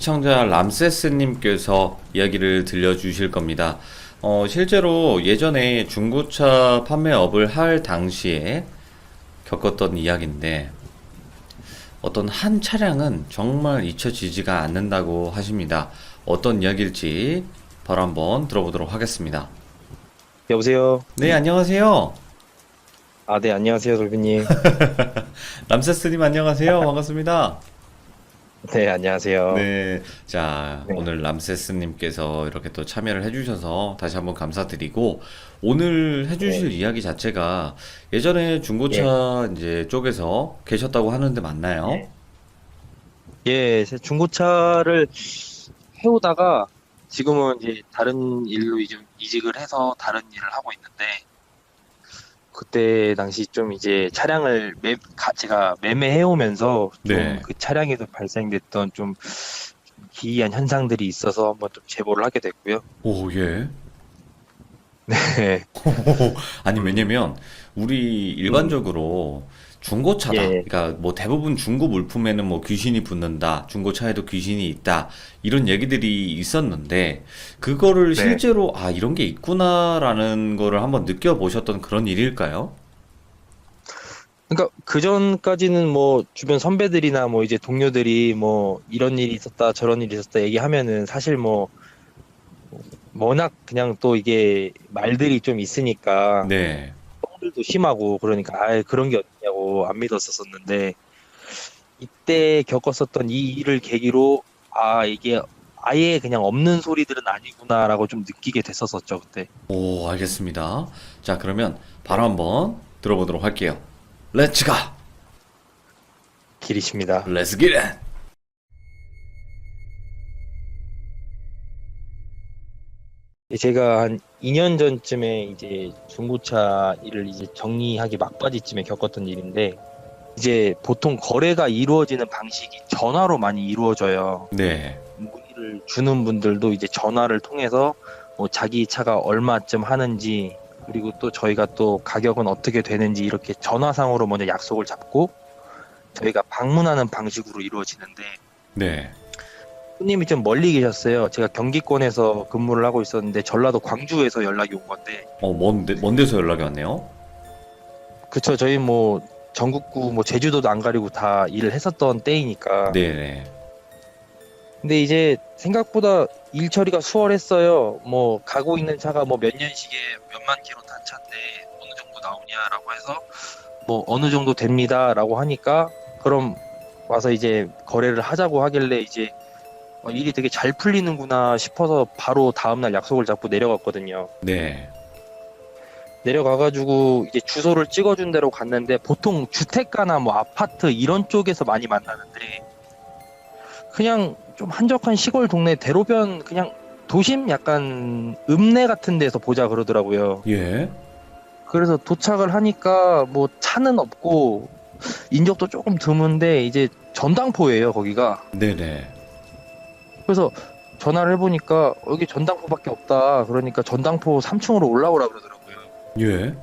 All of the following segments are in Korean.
시청자 람세스님께서 이야기를 들려주실 겁니다. 실제로 예전에 중고차 판매업을 할 당시에 겪었던 이야기인데, 어떤 한 차량은 정말 잊혀지지가 않는다고 하십니다. 어떤 이야기일지 바로 한번 들어보도록 하겠습니다. 여보세요? 네, 안녕하세요. 아, 네, 안녕하세요, 돌비님. 람세스님 안녕하세요. 반갑습니다. 네, 안녕하세요. 네, 자, 네, 오늘 람세스님께서 이렇게 또 참여를 해주셔서 다시 한번 감사드리고, 오늘 네, 해주실 이야기 자체가 예전에 예, 중고차 이제 쪽에서 계셨다고 하는데 맞나요? 예. 예, 제 중고차를 해오다가 지금은 이제 다른 일로 이직을 해서 다른 일을 하고 있는데, 그때 당시 좀 이제 차량을 제가 매매해오면서 좀 네. 그 차량에서 발생됐던 좀 기이한 현상들이 있어서 한번 좀 제보를 하게 됐고요. 오, 예. 네, 아니, 왜냐면, 우리 음, 일반적으로 중고차다. 예, 그러니까 뭐 대부분 중고 물품에는 뭐 귀신이 붙는다. 중고차에도 귀신이 있다. 이런 얘기들이 있었는데, 그거를 네. 실제로, 아, 이런 게 있구나라는 거를 한번 느껴보셨던 그런 일일까요? 그러니까 그 전까지는 뭐 주변 선배들이나 뭐 이제 동료들이 뭐 이런 일이 있었다 저런 일이 있었다 얘기하면은 사실 뭐 워낙 그냥 또 이게 말들이 좀 있으니까 네. 뻥들도 심하고 그러니까 아 그런 게 어딨냐고 안 믿었었는데 이때 겪었었던 이 일을 계기로 아 이게 아예 그냥 없는 소리들은 아니구나라고 좀 느끼게 됐었었죠 그때. 오, 알겠습니다. 자, 그러면 바로 네, 한번 들어보도록 할게요. 렛츠 가! 길이십니다. 렛츠 기릿! 제가 한 2년 전쯤에 이제 중고차 일을 이제 정리하기 막바지쯤에 겪었던 일인데 이제 보통 거래가 이루어지는 방식이 전화로 많이 이루어져요. 네. 문의를 주는 분들도 이제 전화를 통해서 뭐 자기 차가 얼마쯤 하는지 그리고 또 저희가 또 가격은 어떻게 되는지 이렇게 전화상으로 먼저 약속을 잡고 저희가 방문하는 방식으로 이루어지는데 네. 손님이 좀 멀리 계셨어요. 제가 경기권에서 근무를 하고 있었는데 전라도 광주에서 연락이 온 건데 먼 데서 연락이 왔네요. 그쵸 저희 뭐 전국구 뭐 제주도도 안 가리고 다 일을 했었던 때이니까 네네. 근데 이제 생각보다 일 처리가 수월했어요. 뭐 가고 있는 차가 뭐 몇 년식에 몇만 킬로 탄 차인데 어느 정도 나오냐라고 해서 뭐 어느 정도 됩니다라고 하니까 그럼 와서 이제 거래를 하자고 하길래 이제 일이 되게 잘 풀리는구나 싶어서 바로 다음날 약속을 잡고 내려갔거든요. 네. 내려가가지고 이제 주소를 찍어준 대로 갔는데 보통 주택가나 뭐 아파트 이런 쪽에서 많이 만나는데 그냥 좀 한적한 시골 동네 대로변 그냥 도심 약간 읍내 같은 데서 보자 그러더라고요. 예. 그래서 도착을 하니까 뭐 차는 없고 인적도 조금 드문데 이제 전당포예요 거기가. 네네. 그래서 전화를 해보니까 여기 전당포밖에 없다. 그러니까 전당포 3층으로 올라오라 그러더라고요. 예.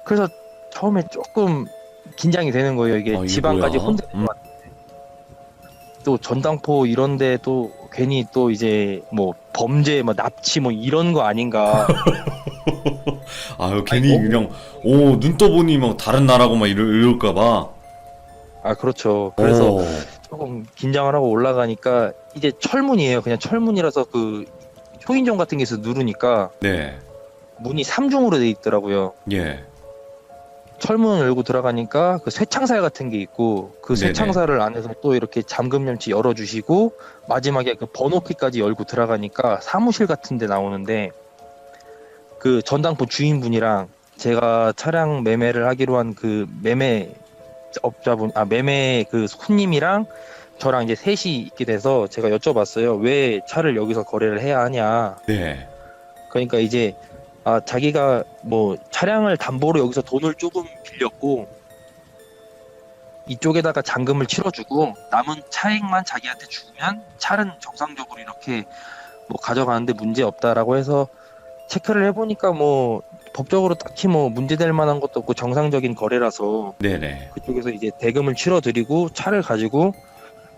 그래서 처음에 조금 긴장이 되는 거예요. 이게 아, 이게 지방까지 뭐야? 혼자 또 전당포 이런데 또 괜히 또 이제 뭐 범죄 뭐 납치 뭐 이런 거 아닌가. 아유, 아니 괜히 너무 그냥, 오, 눈 떠보니 막 다른 나라고 막 이럴까봐. 아 그렇죠. 그래서 오, 조금 긴장을 하고 올라가니까 이제 철문이에요. 그냥 철문이라서 그 초인종 같은 게 있어 누르니까 네. 문이 3중으로 돼 있더라고요. 예. 철문을 열고 들어가니까 그 쇠창살 같은 게 있고 그 네네. 쇠창살을 안에서 또 이렇게 잠금 염치 열어주시고 마지막에 그 번호키까지 열고 들어가니까 사무실 같은 데 나오는데 그 전당포 주인분이랑 제가 차량 매매를 하기로 한 그 매매 그 손님이랑 저랑 이제 셋이 있게 돼서 제가 여쭤봤어요. 왜 차를 여기서 거래를 해야 하냐. 네. 그러니까 이제 자기가 뭐 차량을 담보로 여기서 돈을 조금 빌렸고 이쪽에다가 잔금을 치러주고 남은 차액만 자기한테 주면 차는 정상적으로 이렇게 뭐 가져가는데 문제 없다라고 해서 체크를 해보니까 뭐 법적으로 딱히 뭐 문제될 만한 것도 없고 정상적인 거래라서 네네. 그쪽에서 이제 대금을 치러드리고 차를 가지고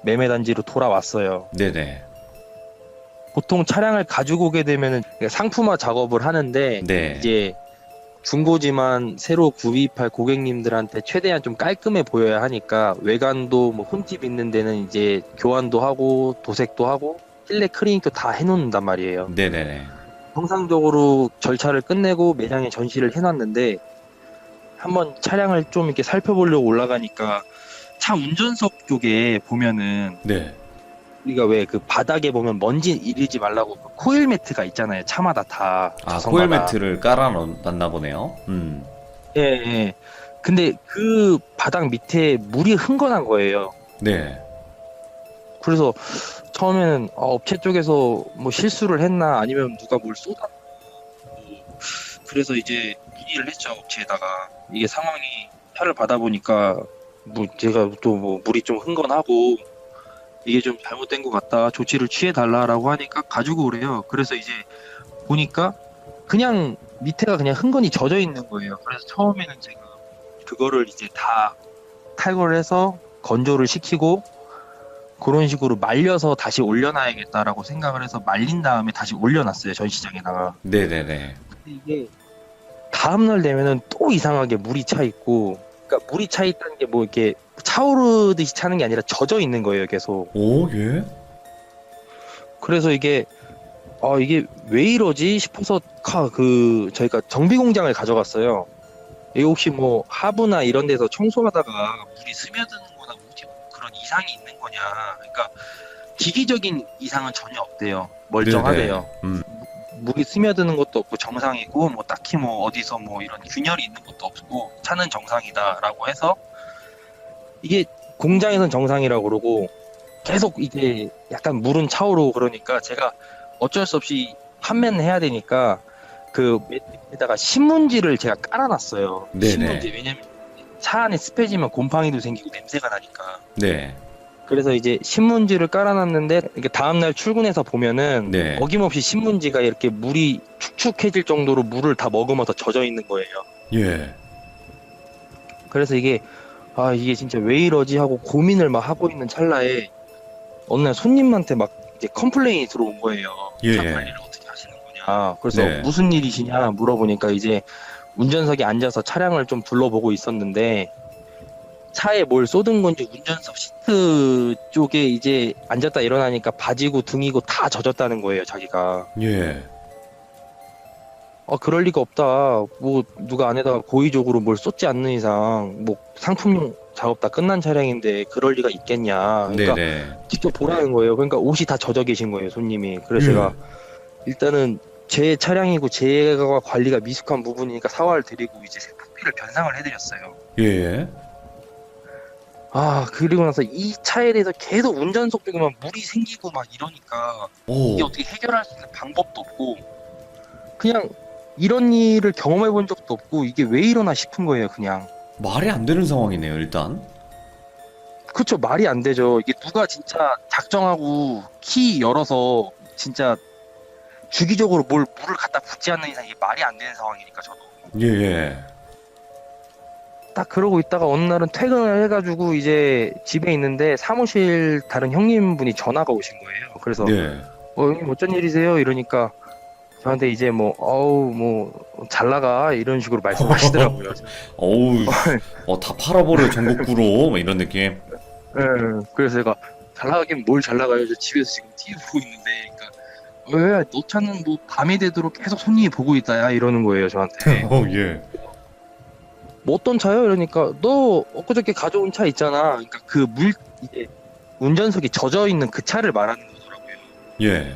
매매단지로 돌아왔어요. 네네. 보통 차량을 가지고 오게 되면은 상품화 작업을 하는데 네. 이제 중고지만 새로 구입할 고객님들한테 최대한 좀 깔끔해 보여야 하니까 외관도 뭐 흠집 있는 데는 이제 교환도 하고 도색도 하고 실내 클리닉도 다 해놓는단 말이에요. 네네네. 정상적으로 절차를 끝내고 매장에 전시를 해놨는데 한번 차량을 좀 이렇게 살펴보려고 올라가니까 차 운전석 쪽에 보면은 네. 우리가 왜 그 바닥에 보면 먼지 일리지 말라고 그 코일 매트가 있잖아요. 차마다 다. 아, 좌석마다. 코일 매트를 깔아놨나 보네요. 예, 예. 근데 그 바닥 밑에 물이 흥건한 거예요. 네. 그래서 처음에는 업체 쪽에서 뭐 실수를 했나 아니면 누가 뭘 쏟았나. 그래서 이제 문의를 했죠, 업체에다가. 이게 상황이 차를 받아보니까 뭐 제가 또 뭐 물이 좀 흥건하고 이게 좀 잘못된 것 같다. 조치를 취해달라라고 하니까 가지고 오래요. 그래서 이제 보니까 그냥 밑에가 그냥 흥건히 젖어 있는 거예요. 그래서 처음에는 제가 그거를 이제 다 탈거를 해서 건조를 시키고 그런 식으로 말려서 다시 올려놔야겠다라고 생각을 해서 말린 다음에 다시 올려놨어요. 전시장에다가. 네네네. 근데 이게 다음날 되면은 또 이상하게 물이 차 있고, 그러니까 물이 차 있다는 게 뭐 이렇게 차오르듯이 차는 게 아니라 젖어 있는 거예요, 계속. 오, 예? 그래서 이게 이게 왜 이러지 싶어서 저희가 정비 공장을 가져갔어요. 이게 혹시 뭐 하부나 이런 데서 청소하다가 물이 스며드는 거나 혹시 뭐 그런 이상이 있는 거냐. 그러니까 기기적인 이상은 전혀 없대요. 멀쩡하대요. 네네. 물이 스며드는 것도 없고 정상이고 뭐 딱히 뭐 어디서 뭐 이런 균열이 있는 것도 없고 차는 정상이다라고 해서 이게 공장에선 정상이라고 그러고 계속 이게 약간 물은 차오르고 그러니까 제가 어쩔 수 없이 판매는 해야 되니까 그 매트에다가 신문지를 제가 깔아놨어요. 네네. 신문지. 왜냐면 차 안에 습해지면 곰팡이도 생기고 냄새가 나니까. 네. 그래서 이제 신문지를 깔아놨는데 이렇게 다음날 출근해서 보면은 네. 어김없이 신문지가 이렇게 물이 축축해질 정도로 물을 다 머금어서 젖어 있는 거예요. 예. 그래서 이게 이게 진짜 왜 이러지 하고 고민을 막 하고 있는 찰나에 어느 날 손님한테 막 이제 컴플레인이 들어온 거예요. 예. 차 관리를 어떻게 하시는 거냐. 그래서 네. 무슨 일이시냐 물어보니까 이제 운전석에 앉아서 차량을 좀 둘러보고 있었는데 차에 뭘 쏟은 건지 운전석 시트 쪽에 이제 앉았다 일어나니까 바지고 등이고 다 젖었다는 거예요, 자기가. 예. 그럴 리가 없다. 뭐 누가 안에다가 고의적으로 뭘 쏟지 않는 이상 뭐 상품용 작업 다 끝난 차량인데 그럴 리가 있겠냐. 그러니까 네네. 직접 보라는 거예요. 그러니까 옷이 다 젖어 계신 거예요, 손님이. 그래서 예. 제가 일단은 제 차량이고 제가 관리가 미숙한 부분이니까 사과를 드리고 이제 세탁비를 변상을 해드렸어요. 예. 그리고 나서 이 차에 대해서 계속 운전석 쪽에만 물이 생기고 막 이러니까 오. 이게 어떻게 해결할 수 있는 방법도 없고 그냥 이런 일을 경험해 본 적도 없고 이게 왜 이러나 싶은 거예요, 그냥. 말이 안 되는 상황이네요, 일단. 그쵸, 말이 안 되죠. 이게 누가 진짜 작정하고 키 열어서 진짜 주기적으로 물을 갖다 붓지 않는 이상 이게 말이 안 되는 상황이니까 저도. 예. 딱 그러고 있다가 어느 날은 퇴근을 해가지고 이제 집에 있는데 사무실 다른 형님분이 전화가 오신 거예요. 그래서 네. 형님 어쩐 일이세요? 이러니까 저한테 이제 잘 나가 이런 식으로 말씀하시더라고요. 어우, 다 팔아버려, 전국구로. 뭐 이런 느낌. 네, 그래서 제가 잘 나가긴 뭘 잘 나가요? 저 집에서 지금 TV 보고 있는데, 그러니까 왜 너 차는 뭐 밤이 되도록 계속 손님이 보고 있다야 이러는 거예요 저한테. 예. 뭐 어떤 차요? 이러니까 너 엊그저께 가져온 차 있잖아. 그러니까 그 이제 운전석이 젖어 있는 그 차를 말하는 거더라고요. 예.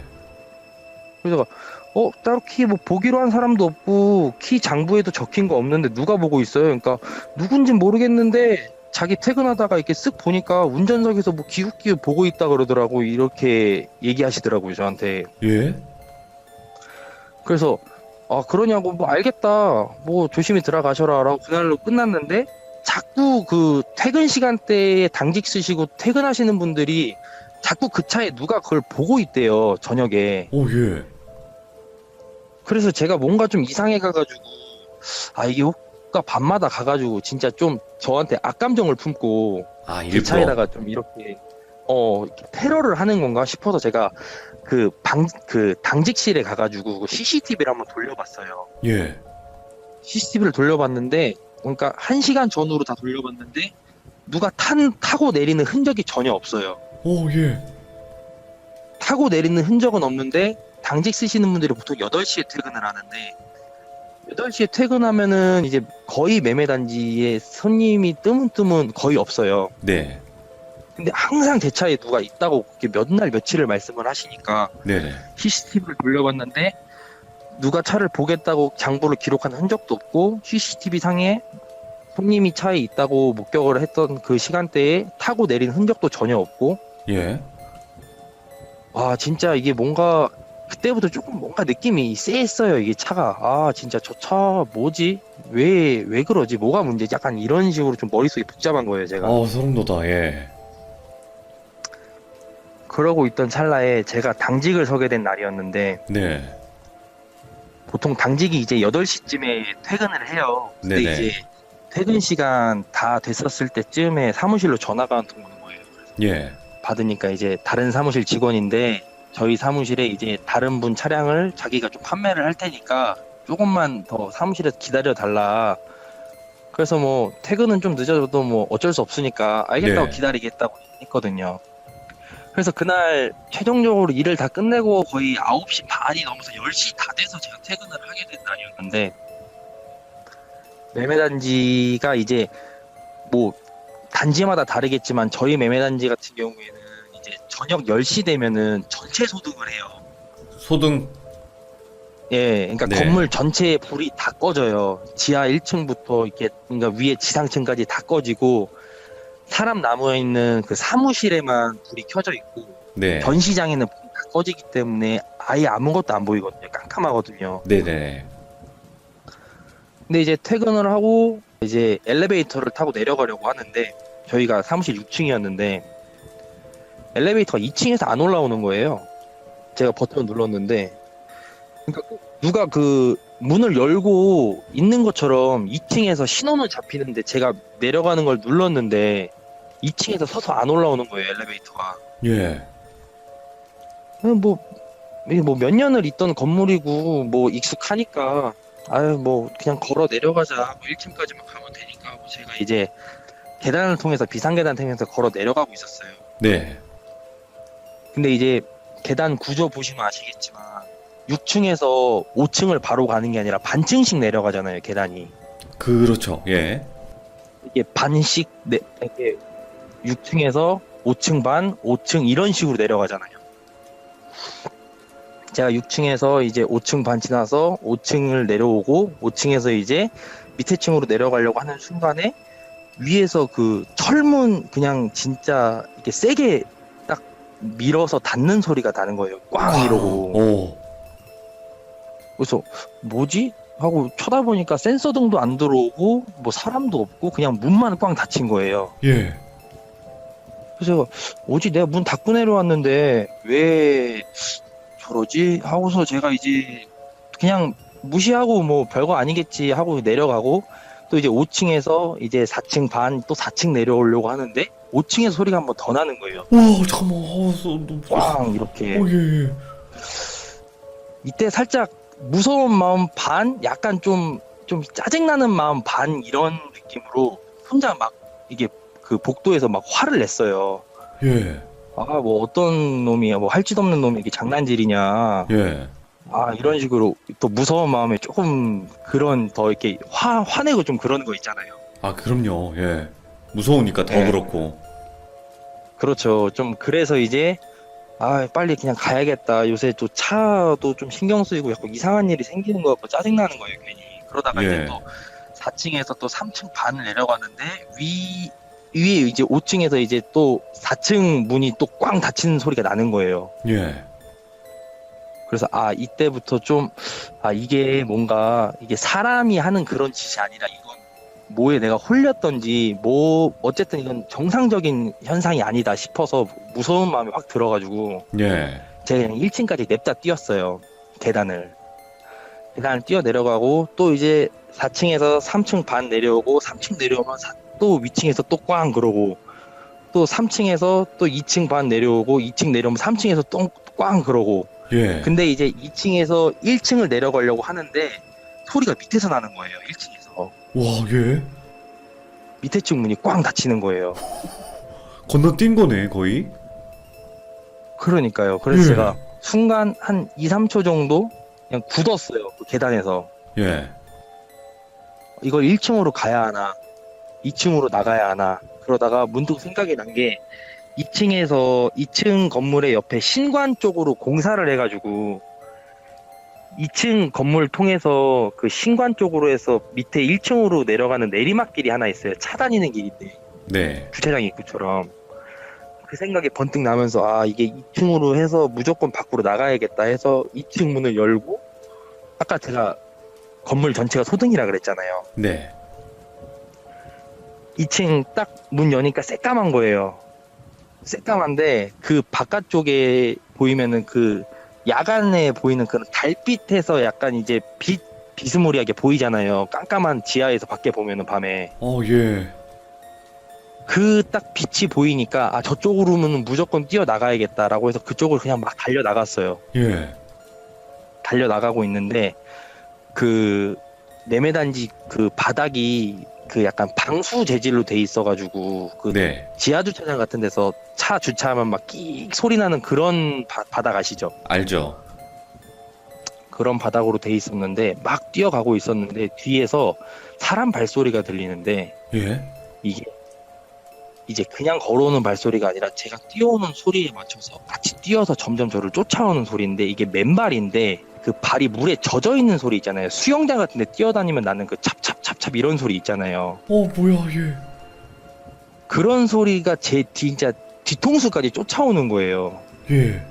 그래서 제가 따로 키 뭐 보기로 한 사람도 없고 키 장부에도 적힌 거 없는데 누가 보고 있어요? 그러니까 누군진 모르겠는데 자기 퇴근하다가 이렇게 쓱 보니까 운전석에서 뭐 기웃기웃 보고 있다 그러더라고. 이렇게 얘기하시더라고요 저한테. 예? 그래서 그러냐고 뭐 알겠다 뭐 조심히 들어가셔라 라고 그날로 끝났는데 자꾸 그 퇴근 시간대에 당직 쓰시고 퇴근하시는 분들이 자꾸 그 차에 누가 그걸 보고 있대요 저녁에. 오, 예. 그래서 제가 뭔가 좀 이상해 가가지고 이게 혹가 밤마다 가가지고 진짜 좀 저한테 악감정을 품고 그 일부러. 차에다가 좀 이렇게 이렇게 테러를 하는 건가 싶어서 제가 그 당직실에 가가지고 CCTV를 한번 돌려봤어요. 예. CCTV를 돌려봤는데, 그러니까 1시간 전후로 다 돌려봤는데, 누가 타고 내리는 흔적이 전혀 없어요. 오, 예. 타고 내리는 흔적은 없는데, 당직 쓰시는 분들이 보통 8시에 퇴근을 하는데, 8시에 퇴근하면은 이제 거의 매매단지에 손님이 뜨문뜨문 거의 없어요. 네. 근데 항상 제 차에 누가 있다고 그렇게 몇 날 며칠을 말씀을 하시니까 네네. CCTV를 돌려봤는데 누가 차를 보겠다고 장부를 기록한 흔적도 없고 CCTV 상에 손님이 차에 있다고 목격을 했던 그 시간대에 타고 내린 흔적도 전혀 없고 예. 아 진짜 이게 뭔가 그때부터 조금 뭔가 느낌이 쎄했어요. 이게 차가 아 진짜 저 차 뭐지? 왜 그러지? 뭐가 문제지? 약간 이런 식으로 좀 머릿속이 복잡한 거예요 제가. 소름 돋아. 예. 그러고 있던 찰나에 제가 당직을 서게 된 날이었는데 네. 보통 당직이 이제 8시쯤에 퇴근을 해요. 근데 네네. 이제 퇴근 시간 다 됐었을 때쯤에 사무실로 전화가 한 통 오는 거예요. 예. 받으니까 이제 다른 사무실 직원인데 저희 사무실에 이제 다른 분 차량을 자기가 좀 판매를 할 테니까 조금만 더 사무실에서 기다려 달라. 그래서 뭐 퇴근은 좀 늦어져도 뭐 어쩔 수 없으니까 알겠다고 네. 기다리겠다고 했거든요. 그래서 그날 최종적으로 일을 다 끝내고 거의 9시 반이 넘어서 10시 다 돼서 제가 퇴근을 하게 된 날이었는데 매매단지가 이제 뭐 단지마다 다르겠지만 저희 매매단지 같은 경우에는 이제 저녁 10시 되면은 전체 소등을 해요. 소등. 예, 그러니까 네. 건물 전체에 불이 다 꺼져요. 지하 1층부터 이렇게 그러니까 위에 지상층까지 다 꺼지고 사람 남아 있는 그 사무실에만 불이 켜져 있고 네. 전시장에는 불이 다 꺼지기 때문에 아예 아무것도 안 보이거든요. 깜깜하거든요. 네네. 근데 이제 퇴근을 하고 이제 엘리베이터를 타고 내려가려고 하는데 저희가 사무실 6층이었는데 엘리베이터가 2층에서 안 올라오는 거예요. 제가 버튼을 눌렀는데 그러니까 누가 그 문을 열고 있는 것처럼 2층에서 신호는 잡히는데 제가 내려가는 걸 눌렀는데 2층에서 서서 안 올라오는 거예요, 엘리베이터가. 예. 뭐 몇 년을 있던 건물이고 뭐 익숙하니까 아유 뭐 그냥 걸어 내려가자 뭐 1층까지만 가면 되니까 뭐 제가 이제 계단을 통해서 비상계단 통해서 걸어 내려가고 있었어요. 네. 근데 이제 계단 구조 보시면 아시겠지만 6층에서 5층을 바로 가는 게 아니라 반층씩 내려가잖아요, 계단이. 그렇죠. 예. 이게 반씩 이렇게 6층에서 5층 반, 5층 이런 식으로 내려가잖아요. 제가 6층에서 이제 5층 반 지나서 5층을 내려오고 5층에서 이제 밑에 층으로 내려가려고 하는 순간에 위에서 그 철문 그냥 진짜 이렇게 세게 딱 밀어서 닫는 소리가 나는 거예요. 꽝 이러고. 오. 그래서 뭐지? 하고 쳐다보니까 센서등도 안 들어오고 뭐 사람도 없고 그냥 문만 꽝 닫힌 거예요. 예. 그래서 뭐지? 내가 문 닫고 내려왔는데 왜 저러지? 하고서 제가 이제 그냥 무시하고 뭐 별거 아니겠지 하고 내려가고 또 이제 5층에서 이제 4층 반 또 4층 내려오려고 하는데 5층에서 소리가 한 번 더 나는 거예요. 와, 잠깐만. 꽝 이렇게. 예. 이때 살짝 무서운 마음 반, 약간 좀 짜증나는 마음 반 이런 느낌으로 혼자 막 이게 그 복도에서 막 화를 냈어요. 예. 아, 뭐 어떤 놈이야, 뭐 할지도 없는 놈이 이게 장난질이냐. 예. 아, 이런 식으로 또 무서운 마음에 조금 그런 더 이렇게 화내고 좀 그러는 거 있잖아요. 아, 그럼요. 예. 무서우니까 더 예. 그렇고. 그렇죠. 좀 그래서 이제 아, 빨리 그냥 가야겠다. 요새 또 차도 좀 신경 쓰이고 약간 이상한 일이 생기는 것 같고 짜증나는 거예요, 괜히. 그러다가 예. 이제 또 4층에서 또 3층 반을 내려가는데 위에 이제 5층에서 이제 또 4층 문이 또 꽝 닫히는 소리가 나는 거예요. 예. 그래서 아, 이때부터 좀 이게 뭔가 이게 사람이 하는 그런 짓이 아니라 이건 뭐에 내가 홀렸던지 뭐 어쨌든 이건 정상적인 현상이 아니다 싶어서 무서운 마음이 확 들어가지고 예. 제가 그냥 1층까지 냅다 뛰었어요. 계단을 뛰어 내려가고 또 이제 4층에서 3층 반 내려오고 3층 내려오면 또 위층에서 또 꽝 그러고 또 3층에서 또 2층 반 내려오고 2층 내려오면 3층에서 똥꽝 그러고. 예. 근데 이제 2층에서 1층을 내려가려고 하는데 소리가 밑에서 나는 거예요. 1층에서. 와, 예. 밑에 층 문이 꽝 닫히는 거예요. 건너뛴 거네, 거의. 그러니까요. 그래서 예. 제가 순간 한 2, 3초 정도 그냥 굳었어요. 그 계단에서. 예. 이걸 1층으로 가야 하나, 2층으로 나가야 하나. 그러다가 문득 생각이 난 게 2층 건물의 옆에 신관 쪽으로 공사를 해가지고 2층 건물 통해서 그 신관 쪽으로 해서 밑에 1층으로 내려가는 내리막길이 하나 있어요. 차 다니는 길인데 네. 주차장 입구처럼. 그 생각이 번뜩 나면서 아 이게 2층으로 해서 무조건 밖으로 나가야겠다 해서 2층 문을 열고 아까 제가 건물 전체가 소등이라 그랬잖아요. 네. 2층 딱 문 여니까 새까만 거예요. 새까만데 그 바깥쪽에 보이면은 그 야간에 보이는 그런 달빛에서 약간 이제 비스무리하게 보이잖아요. 깜깜한 지하에서 밖에 보면은 밤에 예. 그 딱 빛이 보이니까 아 저쪽으로는 무조건 뛰어 나가야겠다라고 해서 그쪽으로 그냥 막 달려 나갔어요. 예. 달려 나가고 있는데 그 매매단지 그 바닥이 그 약간 방수 재질로 돼 있어가지고 그 네. 지하 주차장 같은 데서 차 주차하면 막 끼익 소리 나는 그런 바닥 아시죠? 알죠. 그런 바닥으로 돼 있었는데 막 뛰어가고 있었는데 뒤에서 사람 발소리가 들리는데 예. 이게 이제 그냥 걸어오는 발소리가 아니라 제가 뛰어오는 소리에 맞춰서 같이 뛰어서 점점 저를 쫓아오는 소리인데 이게 맨발인데 그 발이 물에 젖어 있는 소리 있잖아요. 수영장 같은 데 뛰어다니면 나는 그 찹찹찹찹 이런 소리 있잖아요. 뭐야, 예. 그런 소리가 제 진짜 뒤통수까지 쫓아오는 거예요. 예.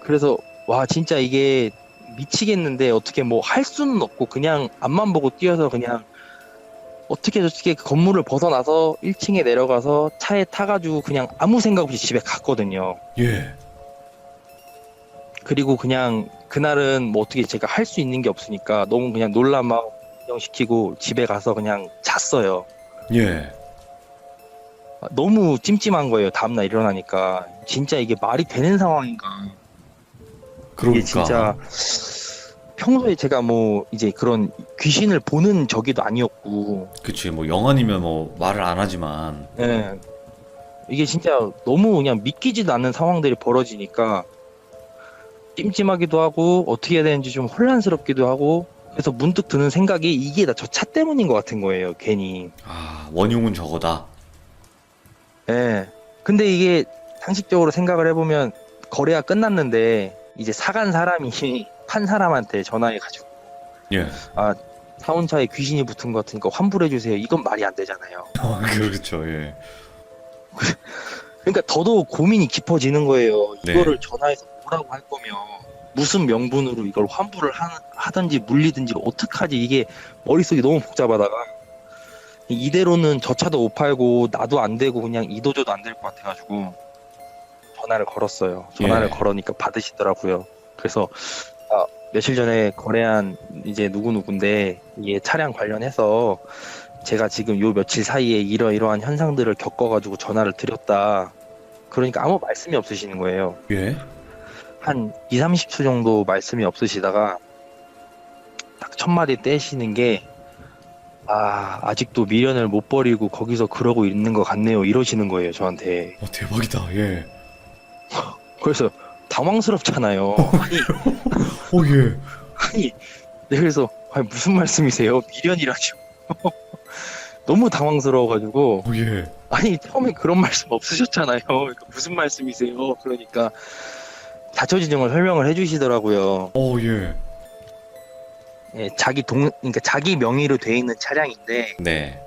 그래서 와 진짜 이게 미치겠는데 어떻게 뭐 할 수는 없고 그냥 앞만 보고 뛰어서 그냥 어떻게 저렇게 그 건물을 벗어나서 1층에 내려가서 차에 타가지고 그냥 아무 생각 없이 집에 갔거든요. 예. 그리고 그냥 그날은 뭐 어떻게 제가 할 수 있는 게 없으니까 너무 그냥 놀란 마음 인정시키고 집에 가서 그냥 잤어요. 예. 너무 찜찜한 거예요. 다음날 일어나니까 진짜 이게 말이 되는 상황인가. 그러니까. 이게 진짜 평소에 제가 뭐 이제 그런 귀신을 보는 적이도 아니었고 그치, 뭐 영화이면 뭐 말을 안 하지만. 예. 이게 진짜 너무 그냥 믿기지도 않는 상황들이 벌어지니까 찜찜하기도 하고 어떻게 해야 되는지 좀 혼란스럽기도 하고 그래서 문득 드는 생각이 이게 다 저 차 때문인 것 같은 거예요. 괜히. 원흉은 저거다. 예. 근데 이게 상식적으로 생각을 해보면 거래가 끝났는데 이제 사간 사람이 판 사람한테 전화해가지고 예. 사온차에 귀신이 붙은 것 같으니까 환불해주세요. 이건 말이 안 되잖아요. 그렇죠, 예. 그러니까 더더욱 고민이 깊어지는 거예요. 네. 이거를 전화해서 뭐라고 할 거면 무슨 명분으로 이걸 환불을 하든지 물리든지 어떡하지 이게 머릿속이 너무 복잡하다가 이대로는 저 차도 못 팔고 나도 안 되고 그냥 이도저도 안 될 것 같아가지고 전화를 걸었어요. 전화를 예. 걸으니까 받으시더라고요. 그래서 며칠 전에 거래한 이제 누구누군데 이게 차량 관련해서 제가 지금 요 며칠 사이에 이러이러한 현상들을 겪어가지고 전화를 드렸다. 그러니까 아무 말씀이 없으시는 거예요. 예. 한 2, 30초 정도 말씀이 없으시다가 딱 첫 마디 떼시는 게 아직도 미련을 못 버리고 거기서 그러고 있는 것 같네요. 이러시는 거예요, 저한테. 대박이다, 예. 그래서 당황스럽잖아요. 예. 아니, 네, 그래서 무슨 말씀이세요? 미련이라죠. 너무 당황스러워가지고 예. 아니 처음에 그런 말씀 없으셨잖아요. 그러니까 무슨 말씀이세요? 그러니까 자초지종을 설명을 해주시더라고요. 예. 예, 그러니까 자기 명의로 돼 있는 차량인데 네.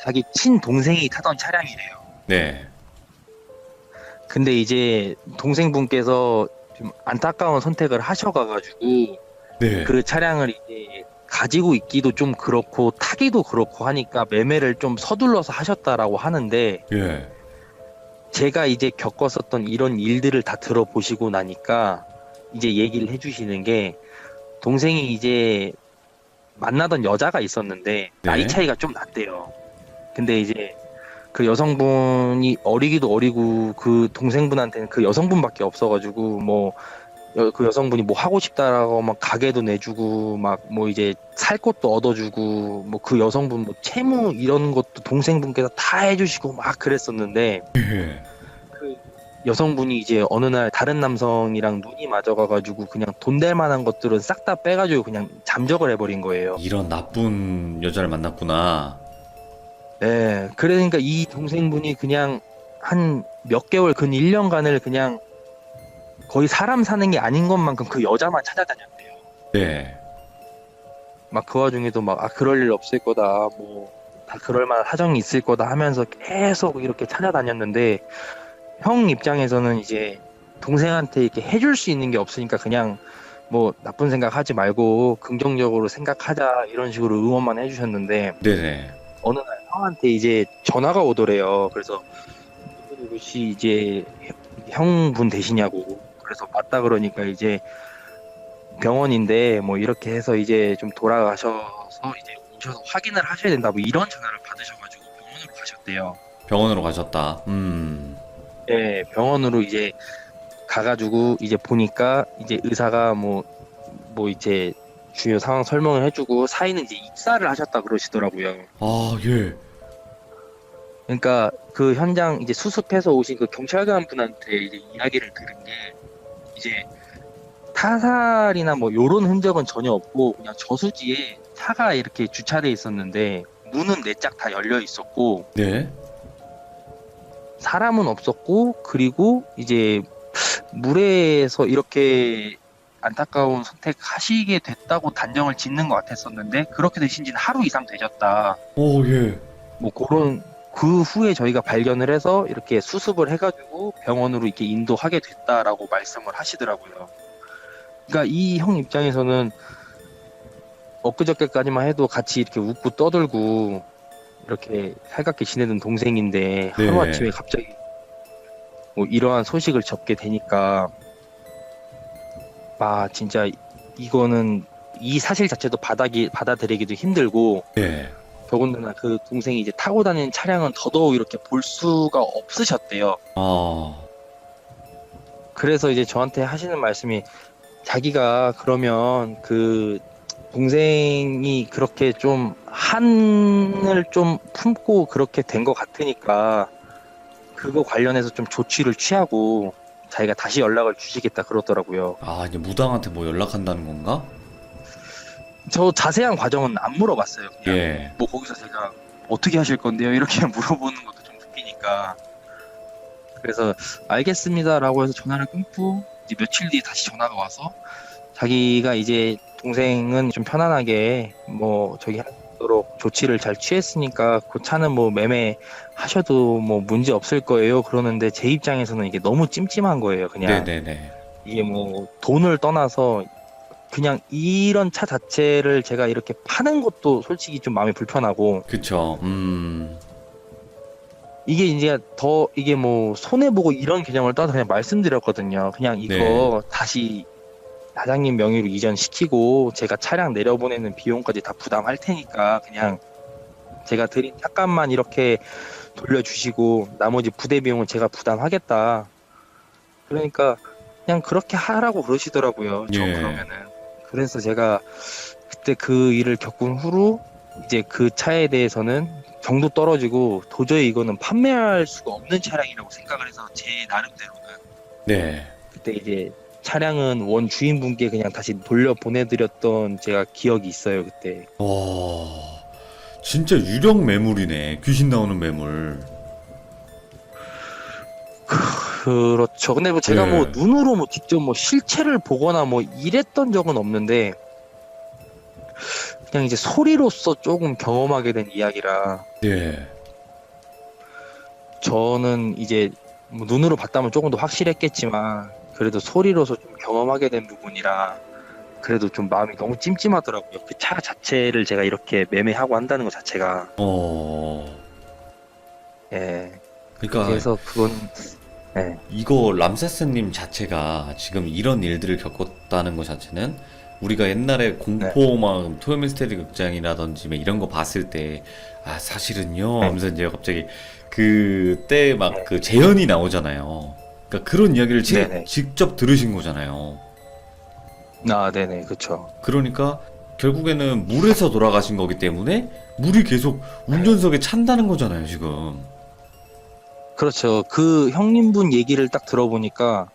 자기 친동생이 타던 차량이래요. 네. 근데 이제 동생분께서 좀 안타까운 선택을 하셔가지고 네. 그 차량을 이제 가지고 있기도 좀 그렇고 타기도 그렇고 하니까 매매를 좀 서둘러서 하셨다라고 하는데 예. 제가 이제 겪었었던 이런 일들을 다 들어보시고 나니까 이제 얘기를 해주시는 게 동생이 이제 만나던 여자가 있었는데 나이 차이가 좀 났대요. 근데 이제 그 여성분이 어리기도 어리고 그 동생분한테는 그 여성분밖에 없어가지고 뭐 그 여성분이 뭐 하고 싶다라고 막 가게도 내주고 막 뭐 이제 살 것도 얻어주고 뭐 그 여성분 뭐 채무 이런 것도 동생분께서 다 해주시고 막 그랬었는데 예. 그 여성분이 이제 어느 날 다른 남성이랑 눈이 맞아가가지고 그냥 돈 될 만한 것들은 싹 다 빼가지고 그냥 잠적을 해버린 거예요. 이런 나쁜 여자를 만났구나. 네, 그러니까 이 동생분이 그냥 한 몇 개월 근 1년간을 그냥 거의 사람 사는 게 아닌 것만큼 그 여자만 찾아다녔대요. 네. 막 그 와중에도 막 아 그럴 일 없을 거다 뭐 다 그럴 만한 사정이 있을 거다 하면서 계속 이렇게 찾아다녔는데 형 입장에서는 이제 동생한테 이렇게 해줄 수 있는 게 없으니까 그냥 뭐 나쁜 생각 하지 말고 긍정적으로 생각하자 이런 식으로 응원만 해주셨는데 네네. 어느 날 형한테 이제 전화가 오더래요. 그래서 누구누구씨 이제 형분 되시냐고. 그래서 맞다 그러니까 이제 병원인데 뭐 이렇게 해서 이제 좀 돌아가셔서 이제 오셔서 확인을 하셔야 된다 뭐 이런 전화를 받으셔가지고 병원으로 가셨대요. 병원으로 가셨다. 네, 병원으로 이제 가가지고 이제 보니까 이제 의사가 뭐 이제 주요 상황 설명을 해주고 사인은 이제 입사를 하셨다 그러시더라고요. 아, 예. 그러니까 그 현장 이제 수습해서 오신 그 경찰관 분한테 이제 이야기를 들은 게 이제 타살이나 뭐 요런 흔적은 전혀 없고 그냥 저수지에 차가 이렇게 주차돼 있었는데 문은 네 짝 다 열려 있었고 네. 사람은 없었고 그리고 이제 물에서 이렇게 안타까운 선택하시게 됐다고 단정을 짓는 것 같았었는데 그렇게 되신 지는 하루 이상 되셨다. 오, 예. 뭐 그런 그 후에 저희가 발견을 해서 이렇게 수습을 해가지고 병원으로 이렇게 인도하게 됐다라고 말씀을 하시더라고요. 그러니까 이 형 입장에서는 엊그저께까지만 해도 같이 이렇게 웃고 떠들고 이렇게 살갑게 지내던 동생인데 네. 하루아침에 갑자기 뭐 이러한 소식을 접게 되니까 아 진짜 이거는 이 사실 자체도 받아들이기도 힘들고 예. 더군다나 그 동생이 이제 타고 다니는 차량은 더더욱 이렇게 볼 수가 없으셨대요. 아, 그래서 이제 저한테 하시는 말씀이 자기가 그러면 그 동생이 그렇게 좀 한을 좀 품고 그렇게 된 것 같으니까 그거 관련해서 좀 조치를 취하고 자기가 다시 연락을 주시겠다 그러더라고요. 아, 이제 무당한테 뭐 연락한다는 건가? 저 자세한 과정은 안 물어봤어요. 그냥 예. 뭐 거기서 제가 어떻게 하실 건데요? 이렇게 물어보는 것도 좀 웃기니까. 그래서 알겠습니다라고 해서 전화를 끊고 이제 며칠 뒤에 다시 전화가 와서 자기가 이제 동생은 좀 편안하게 뭐 저기 하도록 조치를 잘 취했으니까 그 차는 뭐 매매하셔도 뭐 문제 없을 거예요. 그러는데 제 입장에서는 이게 너무 찜찜한 거예요. 그냥 네네네. 이게 뭐 돈을 떠나서 그냥 이런 차 자체를 제가 이렇게 파는 것도 솔직히 좀 마음이 불편하고 그쵸. 이게 이제 더 이게 뭐 손해보고 이런 개념을 떠나서 그냥 말씀드렸거든요. 그냥 이거 네. 다시 사장님 명의로 이전시키고 제가 차량 내려보내는 비용까지 다 부담할 테니까 그냥 제가 드린 차값만 이렇게 돌려주시고 나머지 부대 비용은 제가 부담하겠다. 그러니까 그냥 그렇게 하라고 그러시더라고요. 저 예. 그러면은. 그래서 제가 그때 그 일을 겪은 후로 이제 그 차에 대해서는 정도 떨어지고 도저히 이거는 판매할 수가 없는 차량이라고 생각을 해서 제 나름대로는 네. 그때 이제 차량은 원 주인분께 그냥 다시 돌려 보내드렸던 제가 기억이 있어요 그때. 와, 진짜 유령 매물이네. 귀신 나오는 매물. 그렇죠. 근데 뭐 제가 네. 뭐 눈으로 뭐 직접 뭐 실체를 보거나 뭐 이랬던 적은 없는데 그냥 이제 소리로서 조금 경험하게 된 이야기라 네. 저는 이제 뭐 눈으로 봤다면 조금 더 확실했겠지만 그래도 소리로서 좀 경험하게 된 부분이라 그래도 좀 마음이 너무 찜찜하더라고요. 그 차 자체를 제가 이렇게 매매하고 한다는 것 자체가. 예. 그러니까 그래서 그건 예. 이거 람세스님 자체가 지금 이런 일들을 겪었다는 것 자체는 우리가 옛날에 네. 공포 막 토요미스테리 극장이라든지 막 이런 거 봤을 때 아 사실은요 네. 하면서 이제 갑자기 그때 막 네. 그 재현이 나오잖아요. 그러니까 그런 이야기를 네네. 직접 들으신 거잖아요. 아, 네네. 그쵸. 그러니까 결국에는 물에서 돌아가신 거기 때문에 물이 계속 운전석에 찬다는 거잖아요, 지금. 그렇죠. 그 형님분 얘기를 딱 들어보니까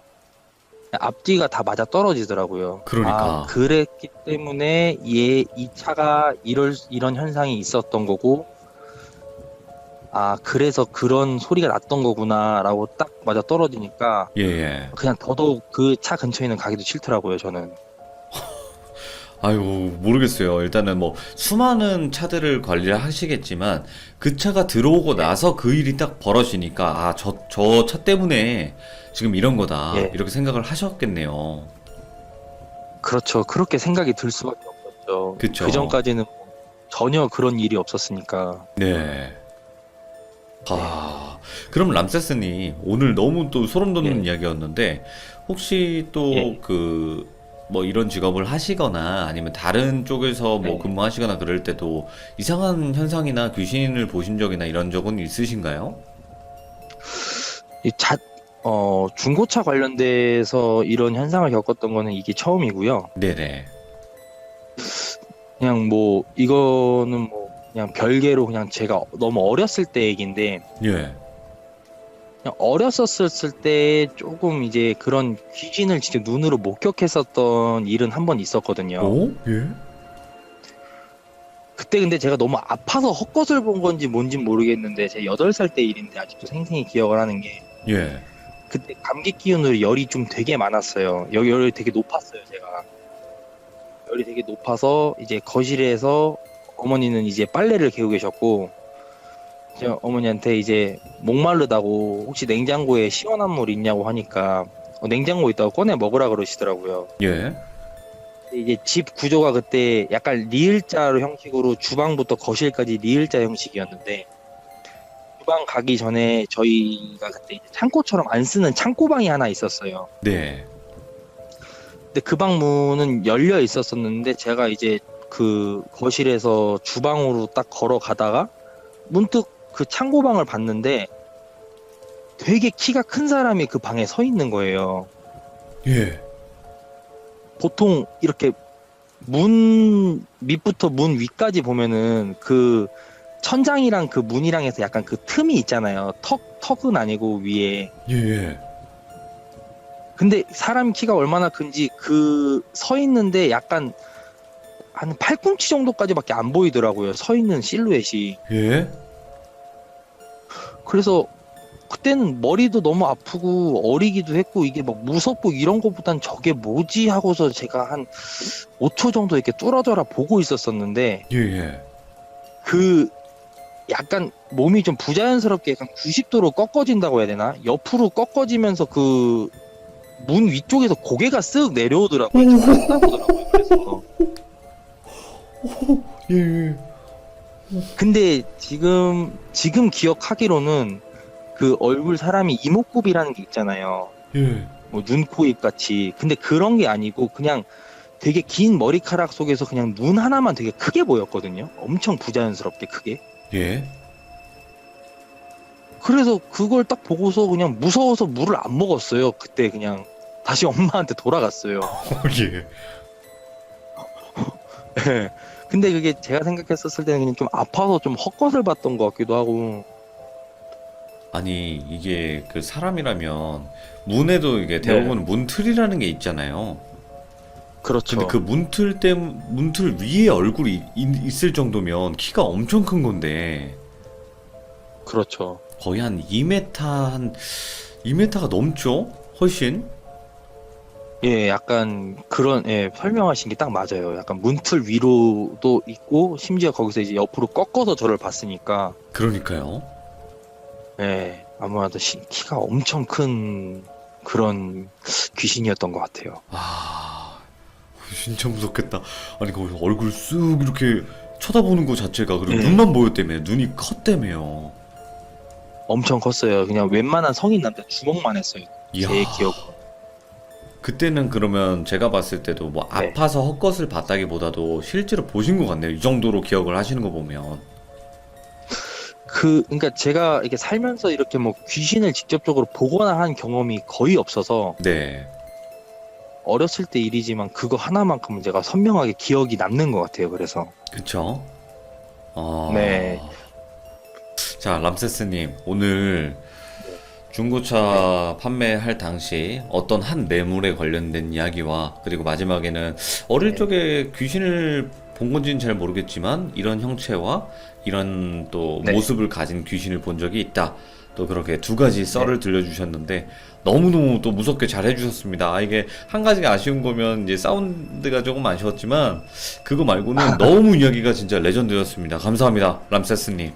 앞뒤가 다 맞아 떨어지더라고요. 아, 그러니까. 그랬기 때문에 이 차가 이런 현상이 있었던 거고, 아, 그래서 그런 소리가 났던 거구나라고 딱 맞아 떨어지니까 예, 예. 그냥 더더욱 그 차 근처에는 가기도 싫더라고요, 저는. 아유, 모르겠어요. 일단은 뭐 수많은 차들을 관리를 하시겠지만 그 차가 들어오고 나서 그 일이 딱 벌어지니까 아, 저 차 때문에 지금 이런 거다. 예, 이렇게 생각을 하셨겠네요. 그렇죠. 그렇게 생각이 들 수밖에 없었죠. 그 그쵸? 전까지는 전혀 그런 일이 없었으니까. 네. 네. 아, 그럼 람세스님 오늘 너무 또 소름 돋는 예, 이야기였는데 혹시 또 예, 뭐 이런 직업을 하시거나 아니면 다른 쪽에서 뭐 네. 근무하시거나 그럴 때도 이상한 현상이나 귀신을 보신 적이나 이런 적은 있으신가요? 이 중고차 관련돼서 이런 현상을 겪었던 거는 이게 처음이고요. 네네. 그냥 뭐 이거는 뭐 그냥 별개로 그냥 제가 너무 어렸을 때 얘기인데 예. 그냥 어렸었을 때 조금 이제 그런 귀신을 직접 눈으로 목격했었던 일은 한 번 있었거든요. 오? 예? 그때 근데 제가 너무 아파서 헛것을 본 건지 뭔지 모르겠는데 제 8살 때 일인데 아직도 생생히 기억을 하는 게 예. 그때 감기 기운으로 열이 좀 되게 많았어요. 열이 되게 높았어요, 제가. 열이 되게 높아서 이제 거실에서 어머니는 이제 빨래를 개고 계셨고 이제 어머니한테 이제 목마르다고 혹시 냉장고에 시원한 물 있냐고 하니까 냉장고 있다고 꺼내 먹으라 그러시더라고요. 예. 근데 이제 집 구조가 그때 약간 리을자로 형식으로 주방부터 거실까지 리을자 형식이었는데 주방 가기 전에 저희가 그때 이제 창고처럼 안 쓰는 창고방이 하나 있었어요. 네. 근데 그 방 문은 열려 있었었는데 제가 이제 그 거실에서 주방으로 딱 걸어가다가 문득 그 창고방을 봤는데 되게 키가 큰 사람이 그 방에 서 있는 거예요. 예. 보통 이렇게 문 밑부터 문 위까지 보면은 그 천장이랑 그 문이랑 해서 약간 그 틈이 있잖아요. 턱은 아니고 위에. 예. 예. 근데 사람 키가 얼마나 큰지 그 서 있는데 약간 한 팔꿈치 정도까지밖에 안 보이더라고요. 서 있는 실루엣이. 예. 그래서 그때는 머리도 너무 아프고 어리기도 했고 이게 막 무섭고 이런 거보단 저게 뭐지 하고서 제가 한 5초 정도 이렇게 뚫어져라 보고 있었었는데 예. 예. 그 약간 몸이 좀 부자연스럽게 약간 90도로 꺾어진다고 해야 되나? 옆으로 꺾어지면서 그 문 위쪽에서 고개가 쓱 내려오더라고요. 좀 쳐다보더라고요. 그래서 예. 예. 근데 지금 기억하기로는 그 얼굴 사람이 이목구비라는 게 있잖아요. 예. 뭐 눈, 코, 입 같이. 근데 그런 게 아니고 그냥 되게 긴 머리카락 속에서 그냥 눈 하나만 되게 크게 보였거든요. 엄청 부자연스럽게 크게. 예. 그래서 그걸 딱 보고서 그냥 무서워서 물을 안 먹었어요. 그때 그냥 다시 엄마한테 돌아갔어요. 예. 예. 근데 그게 제가 생각했었을 때는 그냥 좀 아파서 좀 헛것을 봤던 것 같기도 하고. 아니, 이게 그 사람이라면 문에도 이게 네. 대부분 문틀이라는 게 있잖아요. 그렇죠. 근데 그 문틀 위에 얼굴이 있을 정도면 키가 엄청 큰 건데 그렇죠. 거의 한 2m가 넘죠? 훨씬? 예, 약간 그런, 예, 설명하신 게 딱 맞아요. 약간 문틀 위로도 있고, 심지어 거기서 이제 옆으로 꺾어서 저를 봤으니까, 그러니까요. 예, 아무래도 키가 엄청 큰 그런 귀신이었던 것 같아요. 아, 진짜 무섭겠다. 아니, 거기서 얼굴 쓱 이렇게 쳐다보는 거 자체가, 그리고 네. 눈만 보였다며, 눈이 컸다며요. 엄청 컸어요. 그냥 웬만한 성인 남자 주먹만 했어요. 이야. 제 기억. 그때는 그러면 제가 봤을 때도 뭐 네. 아파서 헛것을 봤다기보다도 실제로 보신 것 같네요. 이 정도로 기억을 하시는 거 보면. 그러니까 제가 이렇게 살면서 이렇게 뭐 귀신을 직접적으로 보거나 한 경험이 거의 없어서 네. 어렸을 때 일이지만 그거 하나만큼은 제가 선명하게 기억이 남는 것 같아요. 그래서 그쵸? 네. 자, 람세스님, 오늘 중고차 판매할 당시 어떤 한 매물에 관련된 이야기와 그리고 마지막에는 어릴 네. 적에 귀신을 본 건지는 잘 모르겠지만 이런 형체와 이런 또 네. 모습을 가진 귀신을 본 적이 있다. 또 그렇게 두 가지 썰을 네. 들려주셨는데 너무너무 또 무섭게 잘 해주셨습니다. 아, 이게 한 가지가 아쉬운 거면 이제 사운드가 조금 아쉬웠지만 그거 말고는 너무 이야기가 진짜 레전드였습니다. 감사합니다, 람세스님.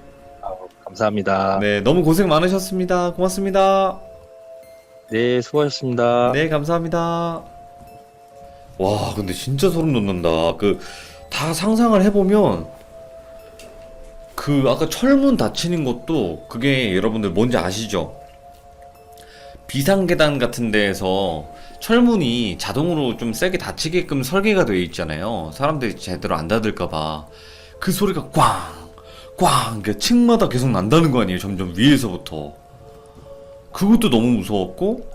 감사합니다. 네, 너무 고생 많으셨습니다. 고맙습니다. 네, 수고하셨습니다. 네, 감사합니다. 와, 근데 진짜 소름 돋는다. 다 상상을 해보면, 아까 철문 닫히는 것도, 그게 여러분들 뭔지 아시죠? 비상계단 같은 데에서 철문이 자동으로 좀 세게 닫히게끔 설계가 되어 있잖아요. 사람들이 제대로 안 닫을까봐. 그 소리가 꽝! 꽝! 층마다 계속 난다는 거 아니에요? 점점 위에서부터. 그것도 너무 무서웠고,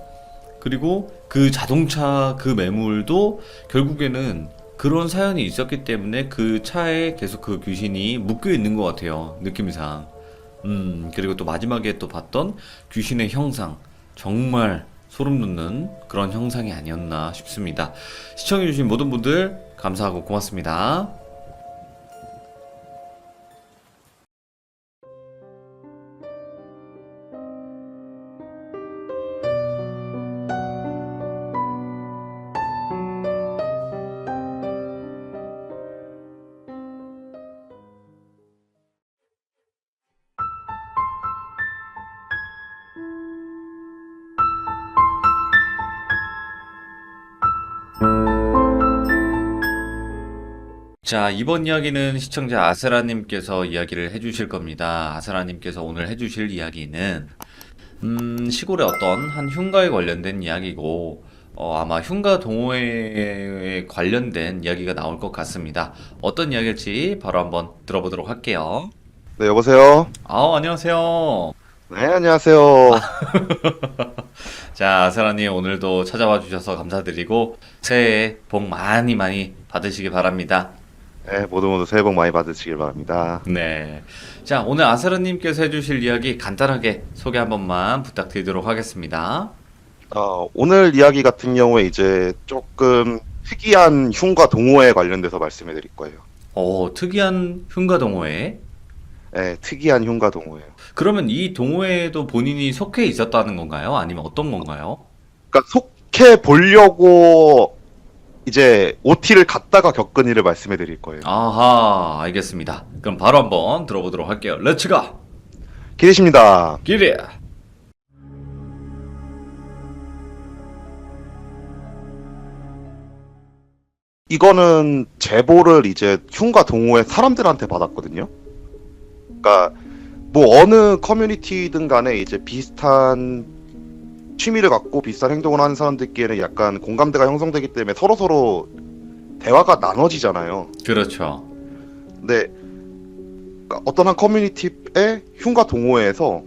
그리고 그 자동차 그 매물도 결국에는 그런 사연이 있었기 때문에 그 차에 계속 그 귀신이 묶여 있는 것 같아요. 느낌상. 그리고 또 마지막에 또 봤던 귀신의 형상. 정말 소름 돋는 그런 형상이 아니었나 싶습니다. 시청해주신 모든 분들 감사하고 고맙습니다. 자, 이번 이야기는 시청자 아스라님께서 이야기를 해주실 겁니다. 아스라님께서 오늘 해주실 이야기는, 시골의 어떤 한 흉가에 관련된 이야기고, 아마 흉가 동호회에 관련된 이야기가 나올 것 같습니다. 어떤 이야기일지 바로 한번 들어보도록 할게요. 네, 여보세요? 안녕하세요. 네, 안녕하세요. 자, 아스라님 오늘도 찾아와 주셔서 감사드리고, 새해 복 많이 많이 받으시기 바랍니다. 네, 모두 새해 복 많이 받으시길 바랍니다. 네. 자, 오늘 아스라님께서 해주실 이야기 간단하게 소개 한 번만 부탁드리도록 하겠습니다. 오늘 이야기 같은 경우에 이제 조금 특이한 흉가 동호회 관련돼서 말씀해 드릴 거예요. 특이한 흉가 동호회. 네, 특이한 흉가 동호회요. 그러면 이 동호회에도 본인이 속해 있었다는 건가요? 아니면 어떤 건가요? 그러니까 속해 보려고 이제 OT를 갔다가 겪은 일을 말씀해 드릴 거예요. 아하, 알겠습니다. 그럼 바로 한번 들어보도록 할게요. 렛츠가! 기대십니다. 기대! 이거는 제보를 이제 흉가 동호회 사람들한테 받았거든요. 그러니까 뭐 어느 커뮤니티든 간에 이제 비슷한 취미를 갖고 비슷한 행동을 하는 사람들끼리는 약간 공감대가 형성되기 때문에 서로서로 대화가 나눠지잖아요. 그렇죠. 근데 그러니까 어떤 한 커뮤니티의 흉가 동호회에서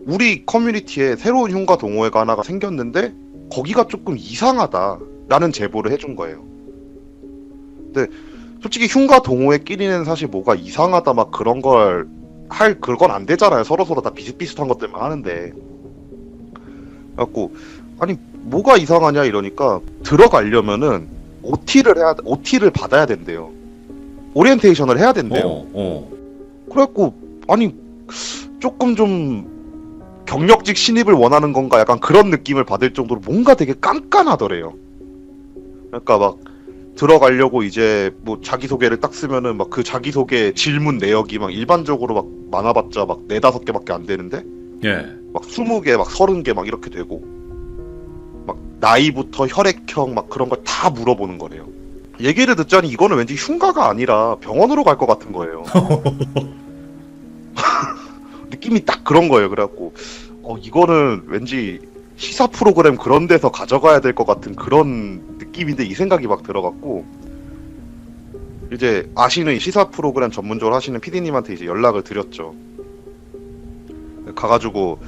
우리 커뮤니티에 새로운 흉가 동호회가 하나가 생겼는데 거기가 조금 이상하다라는 제보를 해준 거예요. 근데 솔직히 흉가 동호회끼리는 사실 뭐가 이상하다 막 그런 걸 그건 안 되잖아요. 서로서로 다 비슷비슷한 것들만 하는데. 그래갖고 아니 뭐가 이상하냐 이러니까 들어가려면은 OT를 받아야 된대요. 오리엔테이션을 해야 된대요. 그래갖고 아니 조금 좀 경력직 신입을 원하는 건가 약간 그런 느낌을 받을 정도로 뭔가 되게 깐깐하더래요. 그러니까 막 들어가려고 이제 뭐 자기소개를 딱 쓰면은 막 그 자기소개 질문 내역이 막 일반적으로 막 많아봤자 막 4-5개밖에 안 되는데 예. 막 20개 막 30개 막 이렇게 되고 막 나이부터 혈액형 막 그런 걸 다 물어보는 거래요. 얘기를 듣자니 이거는 왠지 흉가가 아니라 병원으로 갈 것 같은 거예요. 느낌이 딱 그런 거예요. 그래갖고 이거는 왠지 시사 프로그램 그런 데서 가져가야 될 것 같은 그런 느낌인데 이 생각이 막 들어갔고 이제 아시는 이 시사 프로그램 전문적으로 하시는 PD님한테 이제 연락을 드렸죠. 가가지고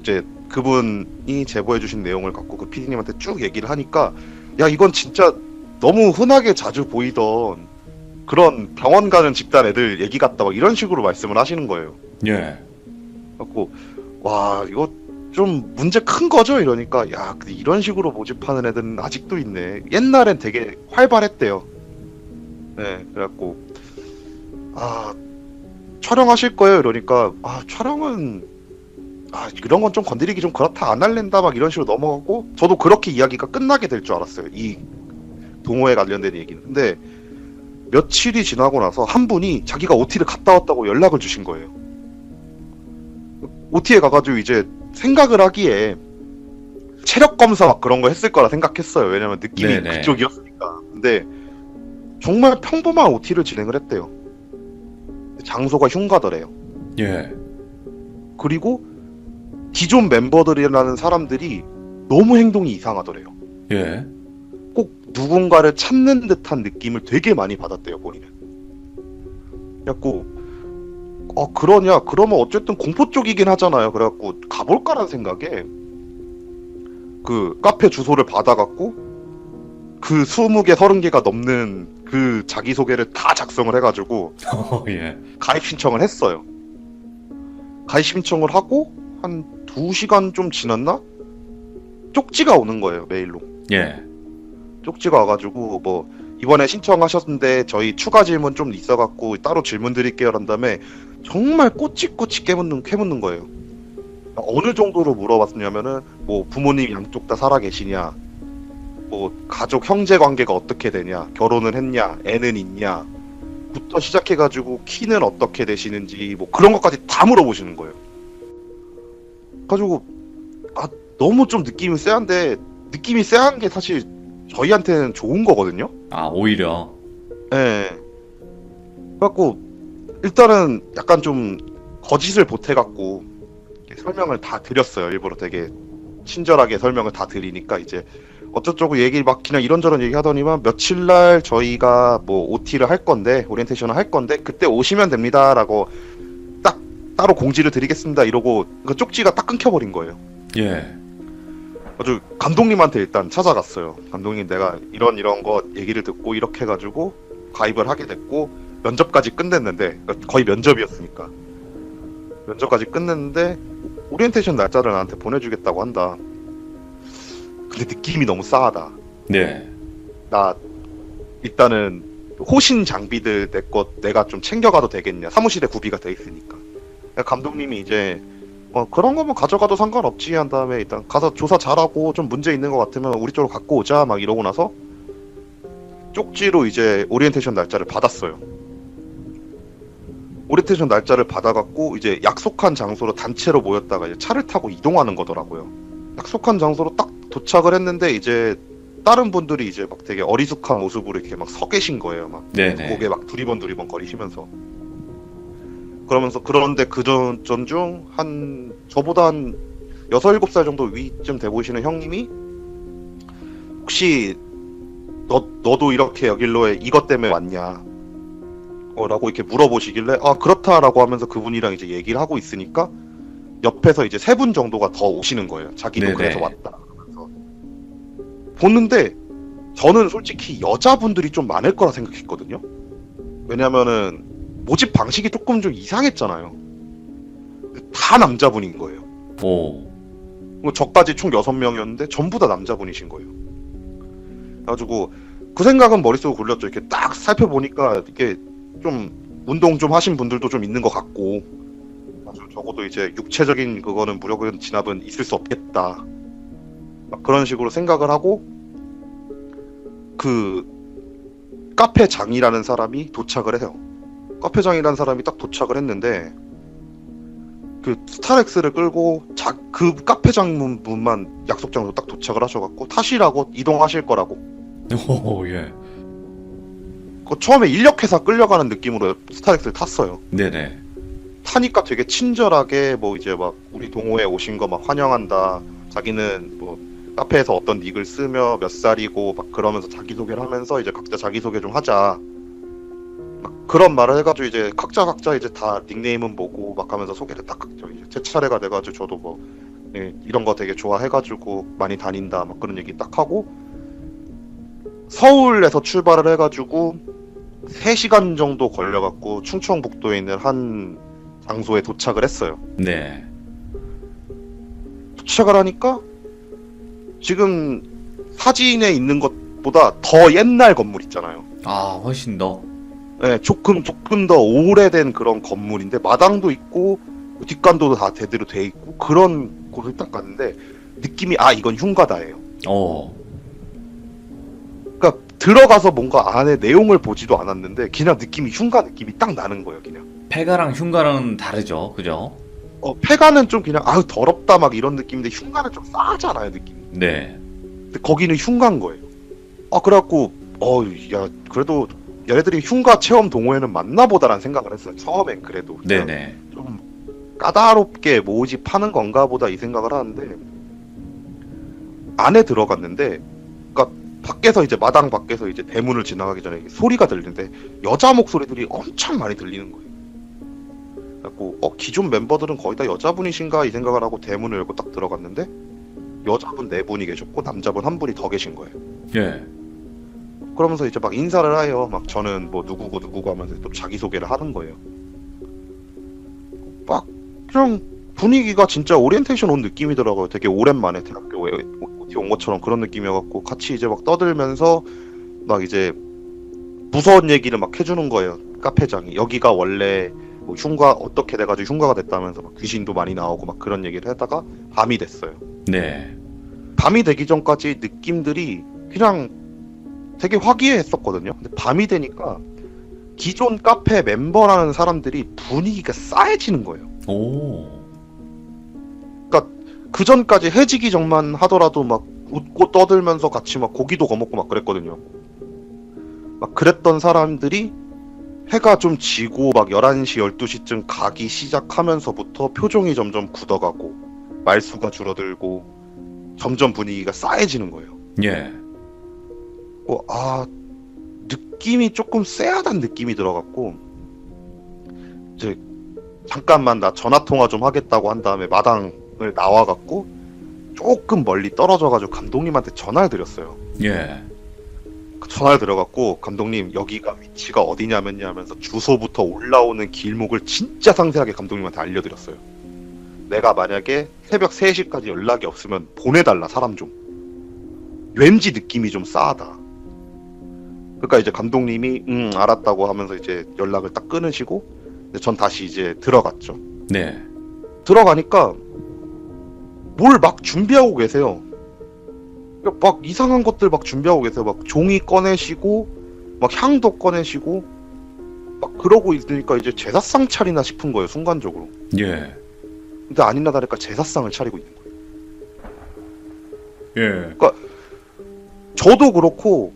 이제 그분이 제보해주신 내용을 갖고 그 PD님한테 쭉 얘기를 하니까 야 이건 진짜 너무 흔하게 자주 보이던 그런 병원 가는 집단 애들 얘기 같다 막 이런 식으로 말씀을 하시는 거예요. 예. 갖고 와 이거 좀 문제 큰 거죠 이러니까 야 근데 이런 식으로 모집하는 애들은 아직도 있네. 옛날엔 되게 활발했대요. 네 그래갖고 아 촬영하실 거예요 이러니까 아 촬영은 아 이런 건 좀 건드리기 좀 그렇다 안 할랜다 막 이런 식으로 넘어가고 저도 그렇게 이야기가 끝나게 될 줄 알았어요. 이 동호회 관련된 얘기는. 근데 며칠이 지나고 나서 한 분이 자기가 OT를 갔다 왔다고 연락을 주신 거예요. OT에 가가지고 이제 생각을 하기에 체력 검사 막 그런 거 했을 거라 생각했어요. 왜냐면 느낌이 네네. 그쪽이었으니까. 근데 정말 평범한 OT를 진행을 했대요. 장소가 흉가더래요. 예. 그리고 기존 멤버들이라는 사람들이 너무 행동이 이상하더래요. 예. 꼭 누군가를 찾는 듯한 느낌을 되게 많이 받았대요, 본인은. 그래갖고 그러냐? 그러면 어쨌든 공포 쪽이긴 하잖아요. 그래갖고 가볼까라는 생각에 그 카페 주소를 받아갖고 그 20개, 30개가 넘는 그 자기소개를 다 작성을 해가지고 예. 가입 신청을 했어요. 가입 신청을 하고 한 2시간 좀 지났나? 쪽지가 오는 거예요, 메일로. 예. 쪽지가 와가지고 뭐 이번에 신청하셨는데 저희 추가 질문 좀 있어갖고 따로 질문 드릴게요 한 다음에 정말 꼬치꼬치 캐묻는 거예요. 어느 정도로 물어봤냐면은 뭐 부모님 양쪽 다 살아 계시냐, 뭐 가족 형제 관계가 어떻게 되냐, 결혼은 했냐, 애는 있냐 부터 시작해가지고 키는 어떻게 되시는지 뭐 그런 것까지 다 물어보시는 거예요. 가지고 너무 좀 느낌이 쎄한데 느낌이 쎄한 게 사실 저희한테는 좋은 거거든요. 아, 오히려. 예. 그래갖고 일단은 약간 좀 거짓을 보태갖고 이렇게 설명을 다 드렸어요. 일부러 되게 친절하게 설명을 다 드리니까 이제 어쩌고 얘기 막 그냥 이런저런 얘기 하더니만 며칠날 저희가 뭐 OT를 할 건데 오리엔테이션을 할 건데 그때 오시면 됩니다라고 딱 따로 공지를 드리겠습니다 이러고 그 쪽지가 딱 끊겨버린 거예요. 예. 아주 감독님한테 일단 찾아갔어요. 감독님 내가 이런 거 얘기를 듣고 이렇게 해가지고 가입을 하게 됐고 면접까지 끝냈는데 그러니까 거의 면접이었으니까 면접까지 끝냈는데 오리엔테이션 날짜를 나한테 보내주겠다고 한다. 근데 느낌이 너무 싸하다. 네. 나 일단은 호신 장비들 내 것 내가 좀 챙겨가도 되겠냐. 사무실에 구비가 돼 있으니까. 감독님이 이제 그런 거면 가져가도 상관없지 한 다음에 일단 가서 조사 잘하고 좀 문제 있는 것 같으면 우리 쪽으로 갖고 오자 막 이러고 나서 쪽지로 이제 오리엔테이션 날짜를 받았어요. 오리엔테이션 날짜를 받아갖고 이제 약속한 장소로 단체로 모였다가 이제 차를 타고 이동하는 거더라고요. 약속한 장소로 딱 도착을 했는데 이제 다른 분들이 이제 막 되게 어리숙한 모습으로 이렇게 막 서 계신 거예요. 막 네네. 고개 막 두리번 거리시면서 그러면서 그런데 그전 중 한 저보다 한 6, 7살 정도 위쯤 돼 보이시는 형님이 혹시 너도 이렇게 여길로에 이것 때문에 왔냐? 라고 이렇게 물어보시길래 그렇다라고 하면서 그분이랑 이제 얘기를 하고 있으니까 옆에서 이제 3분 정도가 더 오시는 거예요. 자기도 네네. 그래서 왔다. 그러면서 보는데 저는 솔직히 여자분들이 좀 많을 거라 생각했거든요. 왜냐면은 모집 방식이 조금 좀 이상했잖아요. 다 남자분인 거예요. 오. 저까지 총 6명이었는데 전부 다 남자분이신 거예요. 그래가지고 그 생각은 머릿속에 굴렸죠. 이렇게 딱 살펴보니까 이게 좀 운동 좀 하신 분들도 좀 있는 것 같고 아주 적어도 이제 육체적인 그거는 무력은 진압은 있을 수 없겠다. 막 그런 식으로 생각을 하고 그 카페장이라는 사람이 도착을 해요. 카페장이라는 사람이 딱 도착을 했는데 그 스타렉스를 끌고 그 카페장 분만 약속 장소 딱 도착을 하셔갖고 타시라고 이동하실 거라고. 오, 예. 처음에 인력회사 끌려가는 느낌으로 스타렉스를 탔어요. 네네. 타니까 되게 친절하게 뭐 이제 막 우리 동호회 오신 거 막 환영한다. 자기는 뭐 카페에서 어떤 닉을 쓰며 몇 살이고 막 그러면서 자기소개를 하면서 이제 각자 자기소개 좀 하자. 막 그런 말을 해가지고 이제 각자 이제 다 닉네임은 뭐고 막 하면서 소개를 딱 이제 제 차례가 돼가지고 저도 뭐 예, 이런 거 되게 좋아해가지고 많이 다닌다 막 그런 얘기 딱 하고 서울에서 출발을 해가지고 3시간 정도 걸려갖고 충청북도에 있는 한 장소에 도착을 했어요. 네. 도착을 하니까 지금 사진에 있는 것보다 더 옛날 건물 있잖아요. 아, 훨씬 더. 네, 조금 더 오래된 그런 건물인데 마당도 있고 뒷간도도 다 제대로 돼 있고 그런 곳을 딱 갔는데 느낌이 이건 흉가다예요. 어. 그러니까 들어가서 뭔가 안에 내용을 보지도 않았는데 그냥 느낌이 흉가 느낌이 딱 나는 거예요. 그냥 폐가랑 흉가랑은 다르죠, 그죠? 폐가는 좀 그냥 더럽다 막 이런 느낌인데 흉가는 좀 싸잖아요 느낌이. 네. 근데 거기는 흉가인 거예요. 그래갖고 야 그래도 얘네들이 흉가 체험 동호회는 맞나 보다라는 생각을 했어요. 처음엔 그래도 그냥 네네. 좀 까다롭게 모집하는 건가 보다 이 생각을 하는데 안에 들어갔는데 그러니까 밖에서 이제 마당 밖에서 이제 대문을 지나가기 전에 소리가 들리는데 여자 목소리들이 엄청 많이 들리는 거예요. 그래갖고 기존 멤버들은 거의 다 여자분이신가 이 생각을 하고 대문을 열고 딱 들어갔는데 여자분 4분이 계셨고 남자분 1분이 더 계신 거예요. 예. 그러면서 이제 막 인사를 해요. 막 저는 뭐 누구고 하면서 또 자기소개를 하는 거예요. 막 그냥 분위기가 진짜 오리엔테이션 온 느낌이더라고요. 되게 오랜만에 대학교에 온 것처럼 그런 느낌이어갖고 같이 이제 막 떠들면서 막 이제 무서운 얘기를 막 해주는 거예요. 카페장이 여기가 원래 뭐 흉가 어떻게 돼가지고 흉가가 됐다면서 막 귀신도 많이 나오고 막 그런 얘기를 하다가 밤이 됐어요. 네. 밤이 되기 전까지 느낌들이 그냥 되게 화기애애했었거든요. 근데 밤이 되니까 기존 카페 멤버라는 사람들이 분위기가 싸해지는 거예요. 오. 그 전까지 해지기 전만 하더라도 막 웃고 떠들면서 같이 막 고기도 거먹고 막 그랬거든요. 막 그랬던 사람들이 해가 좀 지고 막 11시, 12시쯤 가기 시작하면서부터 표정이 점점 굳어가고 말수가 줄어들고 점점 분위기가 싸해지는 거예요. 예. 느낌이 조금 쎄하다는 느낌이 들어갔고 이제 잠깐만 나 전화통화 좀 하겠다고 한 다음에 마당을 나와갖고 조금 멀리 떨어져가지고 감독님한테 전화를 드렸어요. 예. 전화를 드려갖고 감독님 여기가 위치가 어디냐면요 하면서 주소부터 올라오는 길목을 진짜 상세하게 감독님한테 알려드렸어요. 내가 만약에 새벽 3시까지 연락이 없으면 보내달라 사람 좀. 왠지 느낌이 좀 싸하다. 그러니까 이제 감독님이 알았다고 하면서 이제 연락을 딱 끊으시고 전 다시 이제 들어갔죠. 네. 들어가니까 뭘 막 준비하고 계세요. 막 이상한 것들 막 준비하고 계세요. 막 종이 꺼내시고 막 향도 꺼내시고 막 그러고 있으니까 이제 제사상 차리나 싶은 거예요. 순간적으로. 예. 근데 아니나 다를까 제사상을 차리고 있는 거예요. 예. 저도 그렇고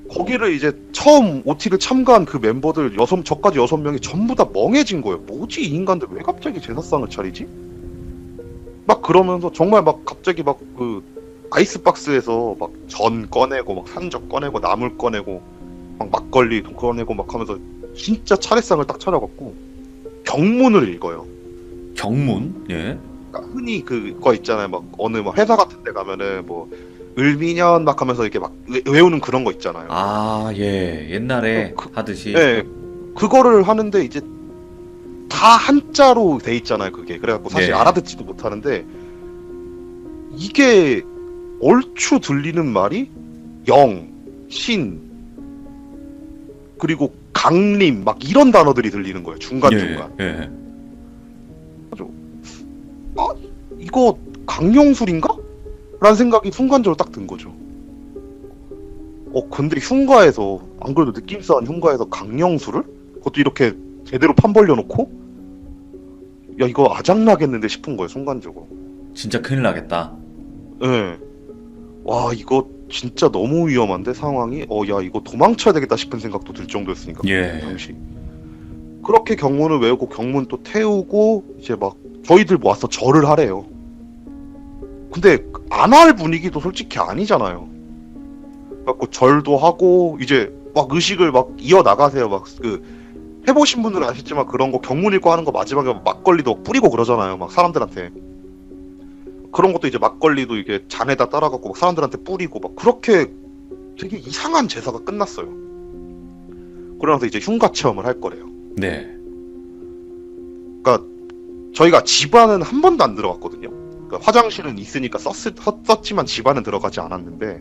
거기를 이제 처음 OT를 참가한 그 멤버들 저까지 6명이 전부 다 멍해진 거예요. 뭐지 이 인간들 왜 갑자기 제사상을 차리지? 막 그러면서 정말 막 갑자기 막 그 아이스박스에서 막 전 꺼내고 막 산적 꺼내고 나물 꺼내고 막 막걸리 꺼내고 막 하면서 진짜 차례상을 딱 차려갖고 경문을 읽어요. 경문? 예. 그러니까 흔히 그거 있잖아요. 막 어느 막 회사 같은 데 가면은 뭐 을미년 막 하면서 이렇게 막 외우는 그런 거 있잖아요. 아, 예. 옛날에 하듯이. 네, 그거를 하는데 이제 다 한자로 돼 있잖아요. 그게 그래갖고 사실 네. 알아듣지도 못하는데 이게 얼추 들리는 말이 영, 신 그리고 강림 막 이런 단어들이 들리는 거예요. 중간중간. 예. 예. 이거 강령술인가? 라는 생각이 순간적으로 딱 든 거죠. 근데 흉가에서 안 그래도 느낌 싸한 흉가에서 강령술을? 그것도 이렇게 제대로 판 벌려놓고? 야 이거 아작나겠는데 싶은 거예요 순간적으로. 진짜 큰일 나겠다. 예. 와 이거 진짜 너무 위험한데 상황이? 야 이거 도망쳐야 되겠다 싶은 생각도 들 정도였으니까. 예. 당시. 그렇게 경문을 외우고 경문 또 태우고 이제 막 저희들 와서 절을 하래요. 근데 안 할 분위기도 솔직히 아니잖아요. 그래갖고 절도 하고 이제 막 의식을 막 이어 나가세요. 막 그 해보신 분들은 아시지만 그런 거 경문 읽고 하는 거 마지막에 막걸리도 뿌리고 그러잖아요. 막 사람들한테 그런 것도 이제 막걸리도 이게 잔에다 따라갖고 막 사람들한테 뿌리고 막 그렇게 되게 이상한 제사가 끝났어요. 그러면서 이제 흉가 체험을 할 거래요. 네. 그러니까 저희가 집안은 한 번도 안 들어갔거든요. 그러니까 화장실은 있으니까 썼지만 집안은 들어가지 않았는데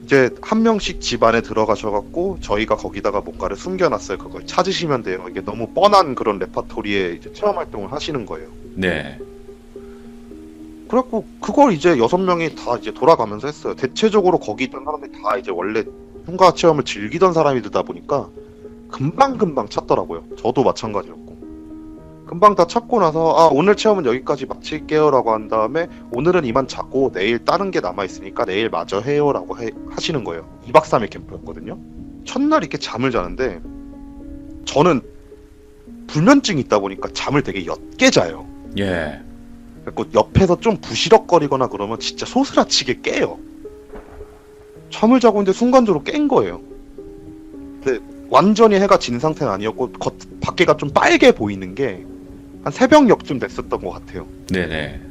이제 한 명씩 집안에 들어가셔갖고 저희가 거기다가 뭔가를 숨겨놨어요. 그걸 찾으시면 돼요. 이게 너무 뻔한 그런 레파토리에 이제 체험 활동을 하시는 거예요. 네. 그래갖고 그걸 이제 6명이 다 이제 돌아가면서 했어요. 대체적으로 거기 있던 사람들이 다 이제 원래 흉가 체험을 즐기던 사람이다 보니까 금방금방 찾더라고요. 저도 마찬가지였고. 금방 다 찾고 나서 아 오늘 체험은 여기까지 마칠게요 라고 한 다음에 오늘은 이만 자고 내일 다른 게 남아있으니까 내일 마저 해요 라고 하시는 거예요. 2박 3일 캠프였거든요. 첫날 이렇게 잠을 자는데 저는 불면증이 있다 보니까 잠을 되게 옅게 자요. 예. 그래서 옆에서 좀 부시럭거리거나 그러면 진짜 소스라치게 깨요. 잠을 자고 있는데 순간적으로 깬 거예요. 근데 완전히 해가 진 상태는 아니었고 밖에가 좀 빨개 보이는 게 한 새벽녘쯤 됐었던 것 같아요. 네네.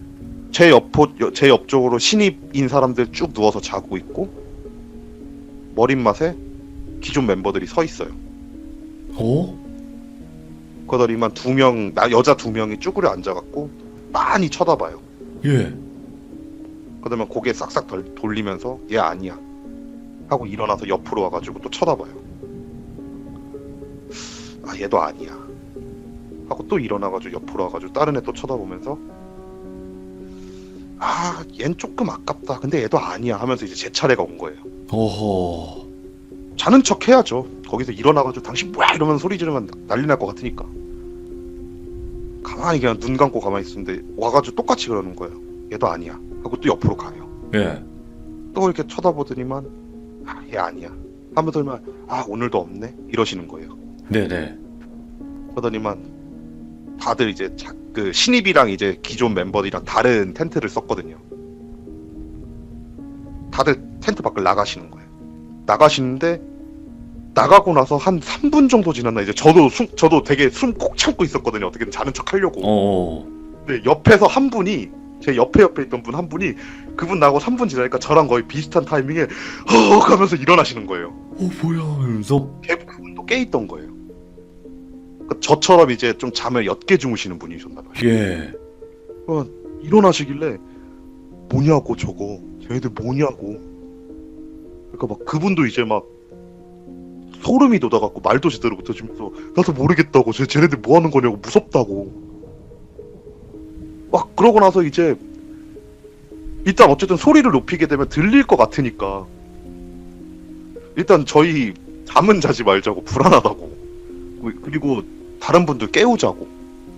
제 옆쪽으로 신입인 사람들 쭉 누워서 자고 있고 머릿맛에 기존 멤버들이 서 있어요. 오? 그러더니만 여자 2명이 쭈그려 앉아갖고 빤히 쳐다봐요. 예. 그러면 고개 싹싹 돌리면서 얘 아니야 하고 일어나서 옆으로 와가지고 또 쳐다봐요. 아 얘도 아니야 하고 또 일어나가지고 옆으로 와가지고 다른 애 또 쳐다보면서 아 얜 조금 아깝다 근데 얘도 아니야 하면서 이제 제 차례가 온 거예요. 오호. 자는 척 해야죠. 거기서 일어나가지고 당신 뭐야 이러면서 소리 지르면 난리 날 것 같으니까 가만히 그냥 눈 감고 가만히 있었는데 와가지고 똑같이 그러는 거예요. 얘도 아니야 하고 또 옆으로 가요. 예. 또 이렇게 쳐다보더니만 아, 얘 아니야 하면서만 아 오늘도 없네 이러시는 거예요. 네네. 그러더니만 다들 이제 그 신입이랑 이제 기존 멤버들이랑 다른 텐트를 썼거든요. 다들 텐트 밖을 나가시는 거예요. 나가시는데 나가고 나서 한 3분 정도 지났나 이제 저도 되게 숨 꼭 참고 있었거든요. 어떻게든 자는 척 하려고. 오. 근데 옆에서 한 분이 제 옆에 있던 분 한 분이 그분 나고 3분 지나니까 저랑 거의 비슷한 타이밍에 하면서 일어나시는 거예요. 뭐야 하면서. 그분도 깨 있던 거예요. 그러니까 저처럼 이제 좀 잠을 옅게 주무시는 분이셨나 봐요. 예. 일어나시길래 뭐냐고 저거 쟤네들 뭐냐고. 그러니까 막 그분도 이제 막 소름이 돋아갖고 말도 제대로 못해주면서 나도 모르겠다고 쟤네들 뭐 하는 거냐고 무섭다고 막 그러고 나서 이제 일단 어쨌든 소리를 높이게 되면 들릴 것 같으니까 일단 저희 잠은 자지 말자고 불안하다고 그리고 다른 분들 깨우자고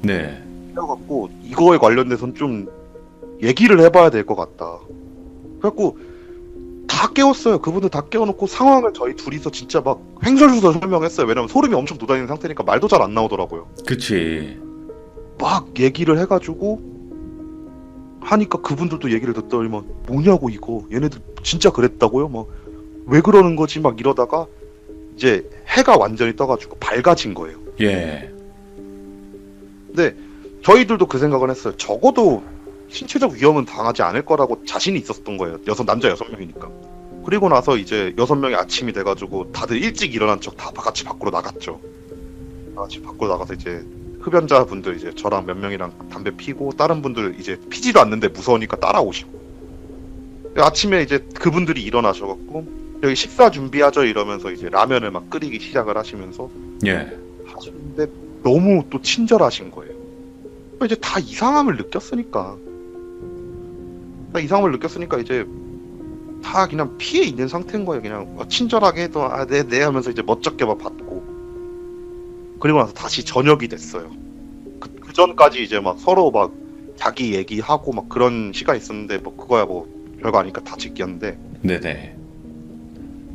네. 깨워갖고 이거에 관련돼서는 좀 얘기를 해봐야 될 것 같다. 그래갖고 다 깨웠어요. 그분들 다 깨워놓고 상황을 저희 둘이서 진짜 막 횡설수설 설명했어요. 왜냐면 소름이 엄청 돋아있는 상태니까 말도 잘 안 나오더라고요. 그치. 막 얘기를 해가지고 하니까 그분들도 얘기를 듣더니 막 뭐냐고 이거 얘네들 진짜 그랬다고요? 막 왜 그러는 거지? 막 이러다가 이제 해가 완전히 떠가지고 밝아진 거예요. 예. 근데 저희들도 그 생각을 했어요. 적어도 신체적 위험은 당하지 않을 거라고 자신이 있었던 거예요. 남자 6명이니까. 그리고 나서 이제 6명이 아침이 돼가지고 다들 일찍 일어난 척 다 같이 밖으로 나갔죠. 다 같이 밖으로 나가서 이제 흡연자분들 이제 저랑 몇 명이랑 담배 피고 다른 분들 이제 피지도 않는데 무서우니까 따라오시고 아침에 이제 그분들이 일어나셔갖고 여기 식사 준비하죠 이러면서 이제 라면을 막 끓이기 시작을 하시면서 예. 하시는데 너무 또 친절하신 거예요. 이제 다 이상함을 느꼈으니까 이제 다 그냥 피해 있는 상태인 거예요. 그냥 친절하게 해도 네 하면서 이제 멋쩍게 막 받고 그리고 나서 다시 저녁이 됐어요. 그 전까지 이제 막 서로 막 자기 얘기하고 막 그런 시간이 있었는데 뭐 그거야 뭐 별거 아니까 다 제끼었는데 네네.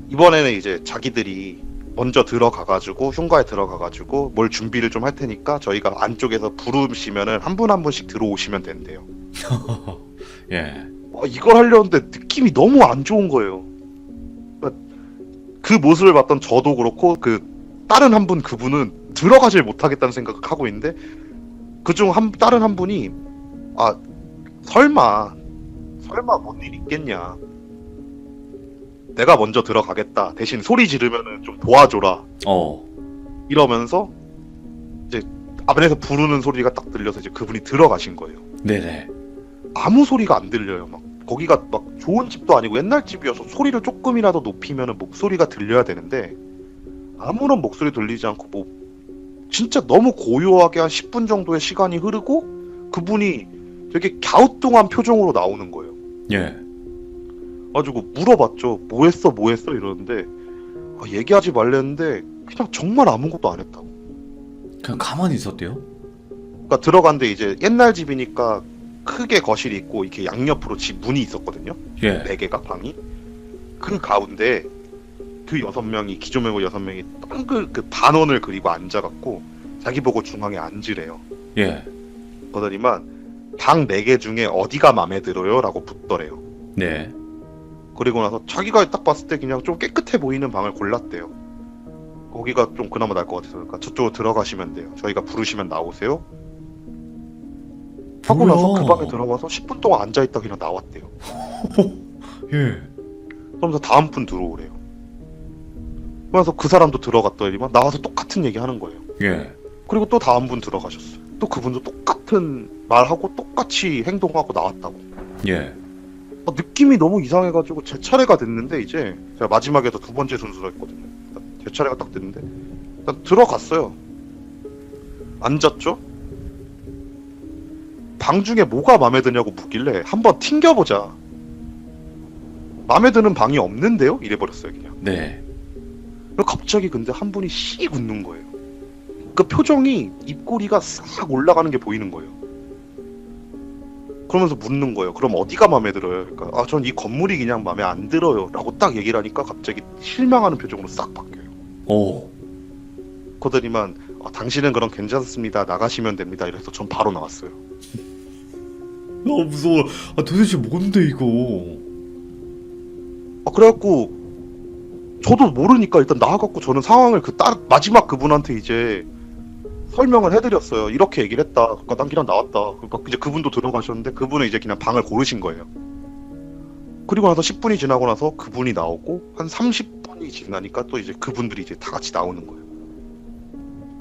이번에는 이제 자기들이 먼저 들어가가지고 흉가에 들어가가지고 뭘 준비를 좀 할 테니까 저희가 안쪽에서 부르시면은 한 분 한 분씩 들어오시면 된대요. 예. 이걸 하려는데 느낌이 너무 안 좋은 거예요. 그러니까 그 모습을 봤던 저도 그렇고 그 다른 한 분 그분은 들어가질 못하겠다는 생각을 하고 있는데 그중 다른 한 분이 설마 뭔 일 있겠냐. 내가 먼저 들어가겠다. 대신 소리 지르면은 좀 도와줘라. 이러면서 이제 앞에서 부르는 소리가 딱 들려서 이제 그분이 들어가신 거예요. 네네. 아무 소리가 안 들려요. 막 거기가 막 좋은 집도 아니고 옛날 집이어서 소리를 조금이라도 높이면은 목소리가 들려야 되는데 아무런 목소리 들리지 않고 뭐 진짜 너무 고요하게 한 10분 정도의 시간이 흐르고 그분이 되게 갸우뚱한 표정으로 나오는 거예요. 예. 가지고 물어봤죠. 뭐 했어 이러는데 얘기하지 말랬는데 그냥 정말 아무것도 안 했다고. 그냥 가만히 있었대요? 그러니까 들어간데 이제 옛날 집이니까 크게 거실이 있고 이렇게 양옆으로 집 문이 있었거든요. 예. 4개가 방이. 그 가운데 그 6명이 기존 멤버 6명이 동글 그 반원을 그리고 앉아갖고 자기 보고 중앙에 앉으래요. 예. 그러더니만 방 4개 중에 어디가 마음에 들어요? 라고 묻더래요. 네. 그리고 나서 자기가 딱 봤을 때 그냥 좀 깨끗해 보이는 방을 골랐대요. 거기가 좀 그나마 나을 것 같아서 그러니까 저쪽으로 들어가시면 돼요. 저희가 부르시면 나오세요. 하고 뭐야? 나서 그 방에 들어가서 10분 동안 앉아있다 그냥 나왔대요. 예. 그러면서 다음 분 들어오래요. 그래서 그 사람도 들어갔더니만 나와서 똑같은 얘기 하는 거예요. 예. 그리고 또 다음 분 들어가셨어요. 또 그분도 똑같은 말하고 똑같이 행동하고 나왔다고. 예. 느낌이 너무 이상해가지고 제 차례가 됐는데 이제 제가 마지막에도 2번째 순서로 했거든요. 제 차례가 딱 됐는데 일단 들어갔어요. 앉았죠? 방 중에 뭐가 마음에 드냐고 묻길래 한번 튕겨보자. 마음에 드는 방이 없는데요? 이래버렸어요 그냥. 네. 그리고 갑자기 근데 한 분이 씩 웃는 거예요. 그 표정이 입꼬리가 싹 올라가는 게 보이는 거예요. 그러면서 묻는 거예요. 그럼 어디가 마음에 들어요? 그러니까 전 이 건물이 그냥 마음에 안 들어요. 라고 딱 얘기를 하니까 갑자기 실망하는 표정으로 싹 바뀌어요. 오. 그러더니만 당신은 그럼 괜찮습니다. 나가시면 됩니다. 이래서 전 바로 나왔어요. 무서워. 도대체 뭔데 이거? 그래갖고 저도 모르니까 일단 나와갖고 저는 상황을 마지막 그분한테 이제 설명을 해드렸어요. 이렇게 얘기를 했다. 그러니까 난 그냥 나왔다. 그러니까 이제 그분도 들어가셨는데 그분은 이제 그냥 방을 고르신 거예요. 그리고 나서 10분이 지나고 나서 그분이 나오고 한 30분이 지나니까 또 이제 그분들이 이제 다 같이 나오는 거예요.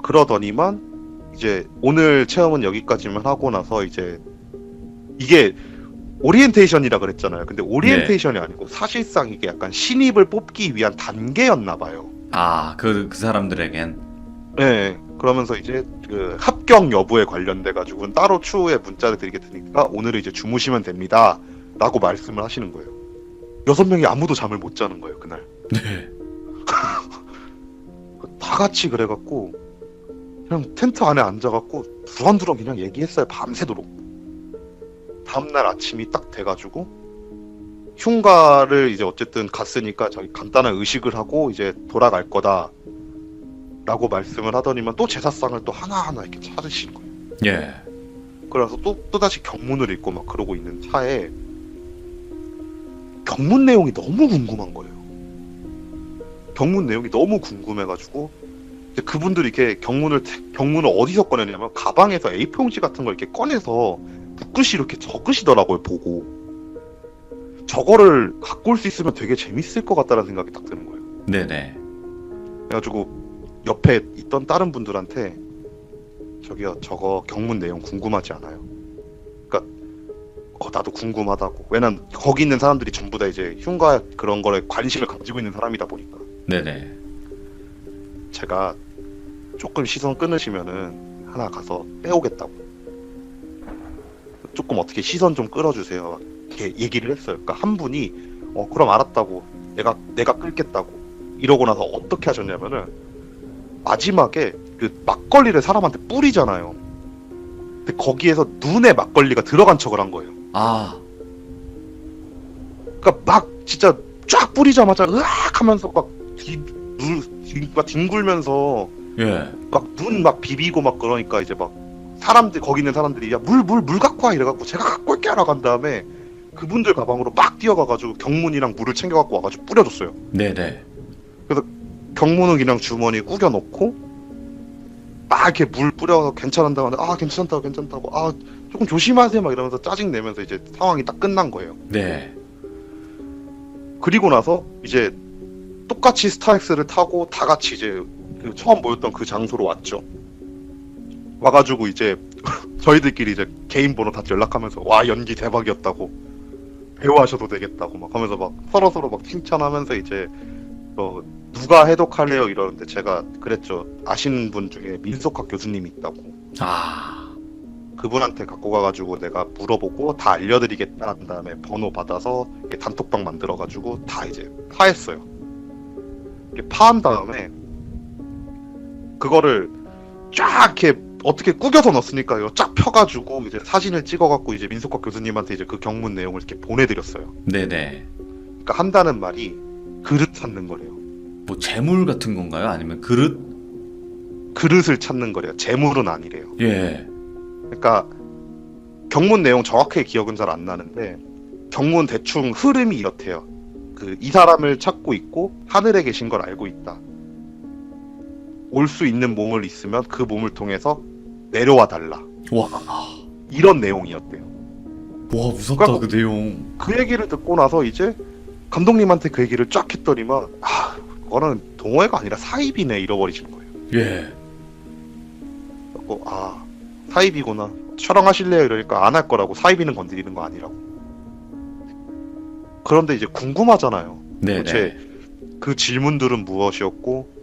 그러더니만 이제 오늘 체험은 여기까지만 하고 나서 이제 이게 오리엔테이션이라 그랬잖아요. 근데 오리엔테이션이 아니고 사실상 이게 약간 신입을 뽑기 위한 단계였나 봐요. 그 사람들에겐. 네. 그러면서 이제 그 합격 여부에 관련돼 가지고는 따로 추후에 문자를 드리게 되니까 오늘은 이제 주무시면 됩니다. 라고 말씀을 하시는 거예요. 6명이 아무도 잠을 못 자는 거예요, 그날. 네. 다 같이 그래갖고 그냥 텐트 안에 앉아갖고 두런두런 그냥 얘기했어요. 밤새도록. 다음날 아침이 딱 돼가지고 흉가를 이제 어쨌든 갔으니까 저희 간단한 의식을 하고 이제 돌아갈 거다 라고 말씀을 하더니만 또 제사상을 또 하나하나 이렇게 찾으신 거예요. 예. 그래서 또다시 경문을 읽고 막 그러고 있는 차에 경문 내용이 너무 궁금한 거예요. 경문 내용이 너무 궁금해가지고 이제 그분들이 이렇게 경문을 어디서 꺼내냐면 가방에서 A4 용지 같은 걸 이렇게 꺼내서 붓글씨 이렇게 적으시더라고요. 보고 저거를 갖고 올 수 있으면 되게 재밌을 것 같다는 생각이 딱 드는 거예요. 네네. 그래가지고 옆에 있던 다른 분들한테 저기요 저거 경문 내용 궁금하지 않아요? 그러니까 나도 궁금하다고. 왜냐면 거기 있는 사람들이 전부 다 이제 흉가 그런 거에 관심을 가지고 있는 사람이다 보니까 네네. 제가 조금 시선 끊으시면은 하나 가서 빼오겠다고. 조금 어떻게 시선 좀 끌어주세요. 이렇게 얘기를 했어요. 그러니까 한 분이 그럼 알았다고. 내가 끌겠다고. 이러고 나서 어떻게 하셨냐면은 마지막에 그 막걸리를 사람한테 뿌리잖아요. 근데 거기에서 눈에 막걸리가 들어간 척을 한 거예요. 그러니까 막 진짜 쫙 뿌리자마자 으악 하면서 막 뒹굴면서 예. 막 눈 막 비비고 막 그러니까 이제 막 사람들 거기 있는 사람들이 야 물 갖고 와 이래갖고 제가 갖고 올게 하러 간 다음에 그분들 가방으로 막 뛰어가가지고 경문이랑 물을 챙겨갖고 와가지고 뿌려줬어요. 네네. 경문은 그냥 주머니에 구겨놓고 막 이렇게 물 뿌려서 괜찮다고 하는데 아 괜찮다고 아 조금 조심하세요 막 이러면서 짜증 내면서 이제 상황이 딱 끝난 거예요. 네. 그리고 나서 이제 똑같이 스타렉스를 타고 다 같이 이제 그 처음 모였던 그 장소로 왔죠. 와가지고 이제 저희들끼리 이제 개인 번호 다 연락하면서 와 연기 대박이었다고 배우하셔도 되겠다고 막 하면서 막 서로 막 칭찬하면서 이제 누가 해독할래요 이러는데 제가 그랬죠. 아시는 분 중에 민속학 교수님이 있다고. 아. 그분한테 갖고 가가지고 내가 물어보고 다 알려드리겠다 한 다음에 번호 받아서 이렇게 단톡방 만들어가지고 다 이제 파했어요. 이렇게 파한 다음에 그거를 쫙 이렇게 어떻게 꾸겨서 넣었으니까 이거 쫙 펴가지고 이제 사진을 찍어갖고 이제 민속학 교수님한테 이제 그 경문 내용을 이렇게 보내드렸어요. 네네. 그러니까 한다는 말이 그릇 찾는 거래요. 뭐 재물 같은 건가요? 아니면 그릇? 그릇을 찾는 거래요. 재물은 아니래요. 예. 그러니까 경문 내용 정확하게 기억은 잘 안 나는데 경문 대충 흐름이 이렇대요. 그 이 사람을 찾고 있고 하늘에 계신 걸 알고 있다. 올 수 있는 몸을 있으면 그 몸을 통해서 내려와 달라. 와. 이런 내용이었대요. 와, 무섭다 그러니까 그 내용. 그 얘기를 듣고 나서 이제 감독님한테 그 얘기를 쫙 했더니만 아 그거는 동호회가 아니라 사입이네 잃어버리신 거예요. 예. 그래서 아 사입이구나. 촬영하실래요? 이러니까 안 할 거라고. 사입이는 건드리는 거 아니라고. 그런데 이제 궁금하잖아요. 네네. 도대체 그 질문들은 무엇이었고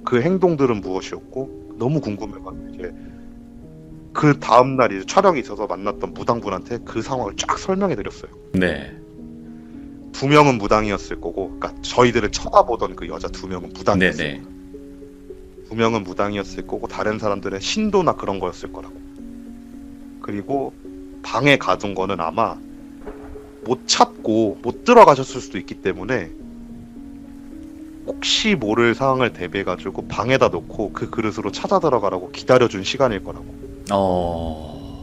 그 행동들은 무엇이었고 너무 궁금해가지고 이제 그 다음날 이제 촬영이 있어서 만났던 무당분한테 그 상황을 쫙 설명해드렸어요. 네. 2명은 무당이었을 거고, 그러니까 저희들을 쳐다보던 그 여자 2명은 무당이었어요. 네네. 2명은 무당이었을 거고 다른 사람들은 신도나 그런 거였을 거라고. 그리고 방에 가둔 거는 아마 못 찾고 못 들어가셨을 수도 있기 때문에 혹시 모를 상황을 대비해가지고 방에다 놓고 그 그릇으로 찾아 들어가라고 기다려준 시간일 거라고.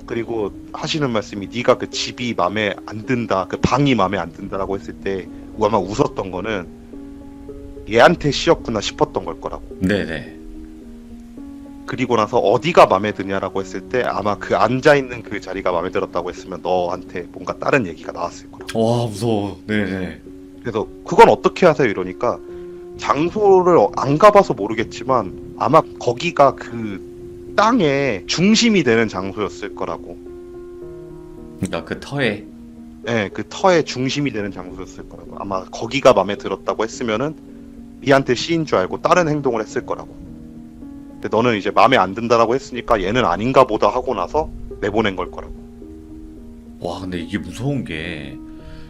그리고 하시는 말씀이 네가 그 집이 마음에 안 든다, 그 방이 마음에 안 든다라고 했을 때 아마 웃었던 거는 얘한테 씌었구나 싶었던 걸 거라고. 네네. 그리고 나서 어디가 마음에 드냐라고 했을 때 아마 그 앉아있는 그 자리가 마음에 들었다고 했으면 너한테 뭔가 다른 얘기가 나왔을 거라고. 와, 무서워. 네네. 그래서 그건 어떻게 하세요 이러니까 장소를 안 가봐서 모르겠지만 아마 거기가 그 땅의 중심이 되는 장소였을 거라고. 그러니까 그 터에. 네, 그 터의 중심이 되는 장소였을 거라고. 아마 거기가 마음에 들었다고 했으면은 니한테 씌인 줄 알고 다른 행동을 했을 거라고. 근데 너는 이제 마음에 안 든다라고 했으니까 얘는 아닌가 보다 하고 나서 내보낸 걸 거라고. 와, 근데 이게 무서운 게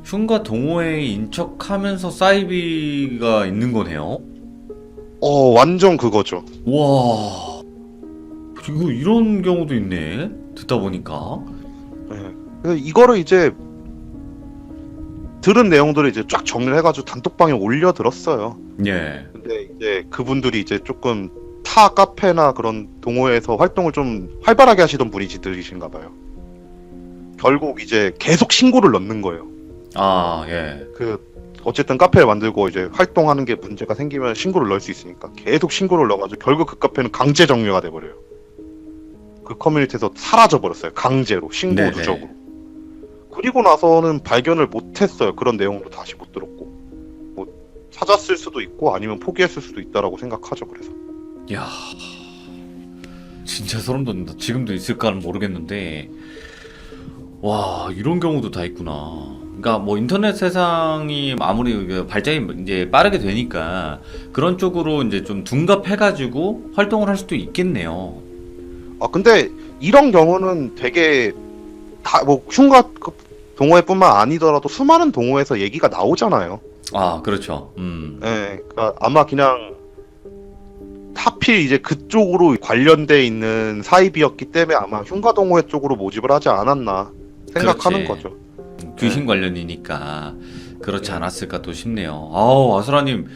흉가 동호회에 인척하면서 사이비가 있는 거네요. 완전 그거죠. 와. 그리고 이런 경우도 있네. 듣다 보니까. 네. 그래서 이거를 이제 들은 내용들을 이제 쫙 정리를 해가지고 단톡방에 올려들었어요. 예. 근데 이제 그분들이 이제 조금 타 카페나 그런 동호회에서 활동을 좀 활발하게 하시던 분이시들이신가 봐요. 결국 이제 계속 신고를 넣는 거예요. 아, 예. 어쨌든 카페를 만들고 이제 활동하는 게 문제가 생기면 신고를 넣을 수 있으니까 계속 신고를 넣어가지고 결국 그 카페는 강제 정리가 돼버려요. 그 커뮤니티에서 사라져버렸어요. 강제로 신고 네네. 누적으로. 그리고 나서는 발견을 못했어요. 그런 내용도 다시 못 들었고 뭐 찾았을 수도 있고 아니면 포기했을 수도 있다라고 생각하죠. 그래서 야, 진짜 소름 돋는다. 지금도 있을까는 모르겠는데, 와, 이런 경우도 다 있구나. 그러니까 뭐 인터넷 세상이 아무리 그 발전이 이제 빠르게 되니까 그런 쪽으로 이제 좀 둔갑해가지고 활동을 할 수도 있겠네요. 근데 이런 경우는 되게 다 뭐 흉가 동호회뿐만 아니더라도 수많은 동호회에서 얘기가 나오잖아요. 아, 그렇죠. 네, 그러니까 아마 그냥 하필 이제 그쪽으로 관련돼 있는 사입이었기 때문에 아마 흉가 동호회 쪽으로 모집을 하지 않았나 생각하는 그렇지. 거죠. 귀신 관련이니까 그렇지 않았을까 또 싶네요. 아우, 아수라님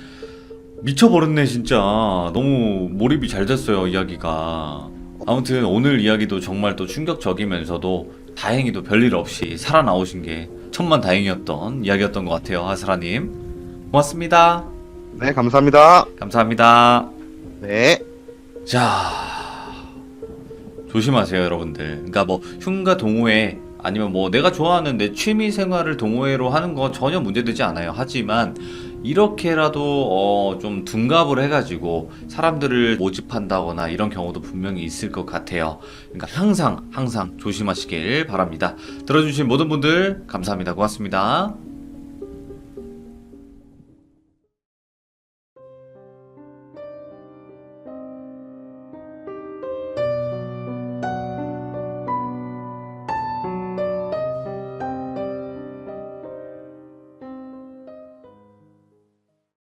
미쳐버렸네 진짜. 너무 몰입이 잘 됐어요, 이야기가. 아무튼 오늘 이야기도 정말 또 충격적이면서도 다행히도 별일 없이 살아나오신 게 천만다행이었던 이야기였던 것 같아요. 아스라님 고맙습니다. 네, 감사합니다. 감사합니다. 네. 자, 조심하세요, 여러분들. 그러니까 뭐 흉가 동호회 아니면 뭐 내가 좋아하는 내 취미 생활을 동호회로 하는 건 전혀 문제되지 않아요. 하지만 이렇게라도 좀 둔갑을 해가지고 사람들을 모집한다거나 이런 경우도 분명히 있을 것 같아요. 그러니까 항상 조심하시길 바랍니다. 들어주신 모든 분들 감사합니다. 고맙습니다.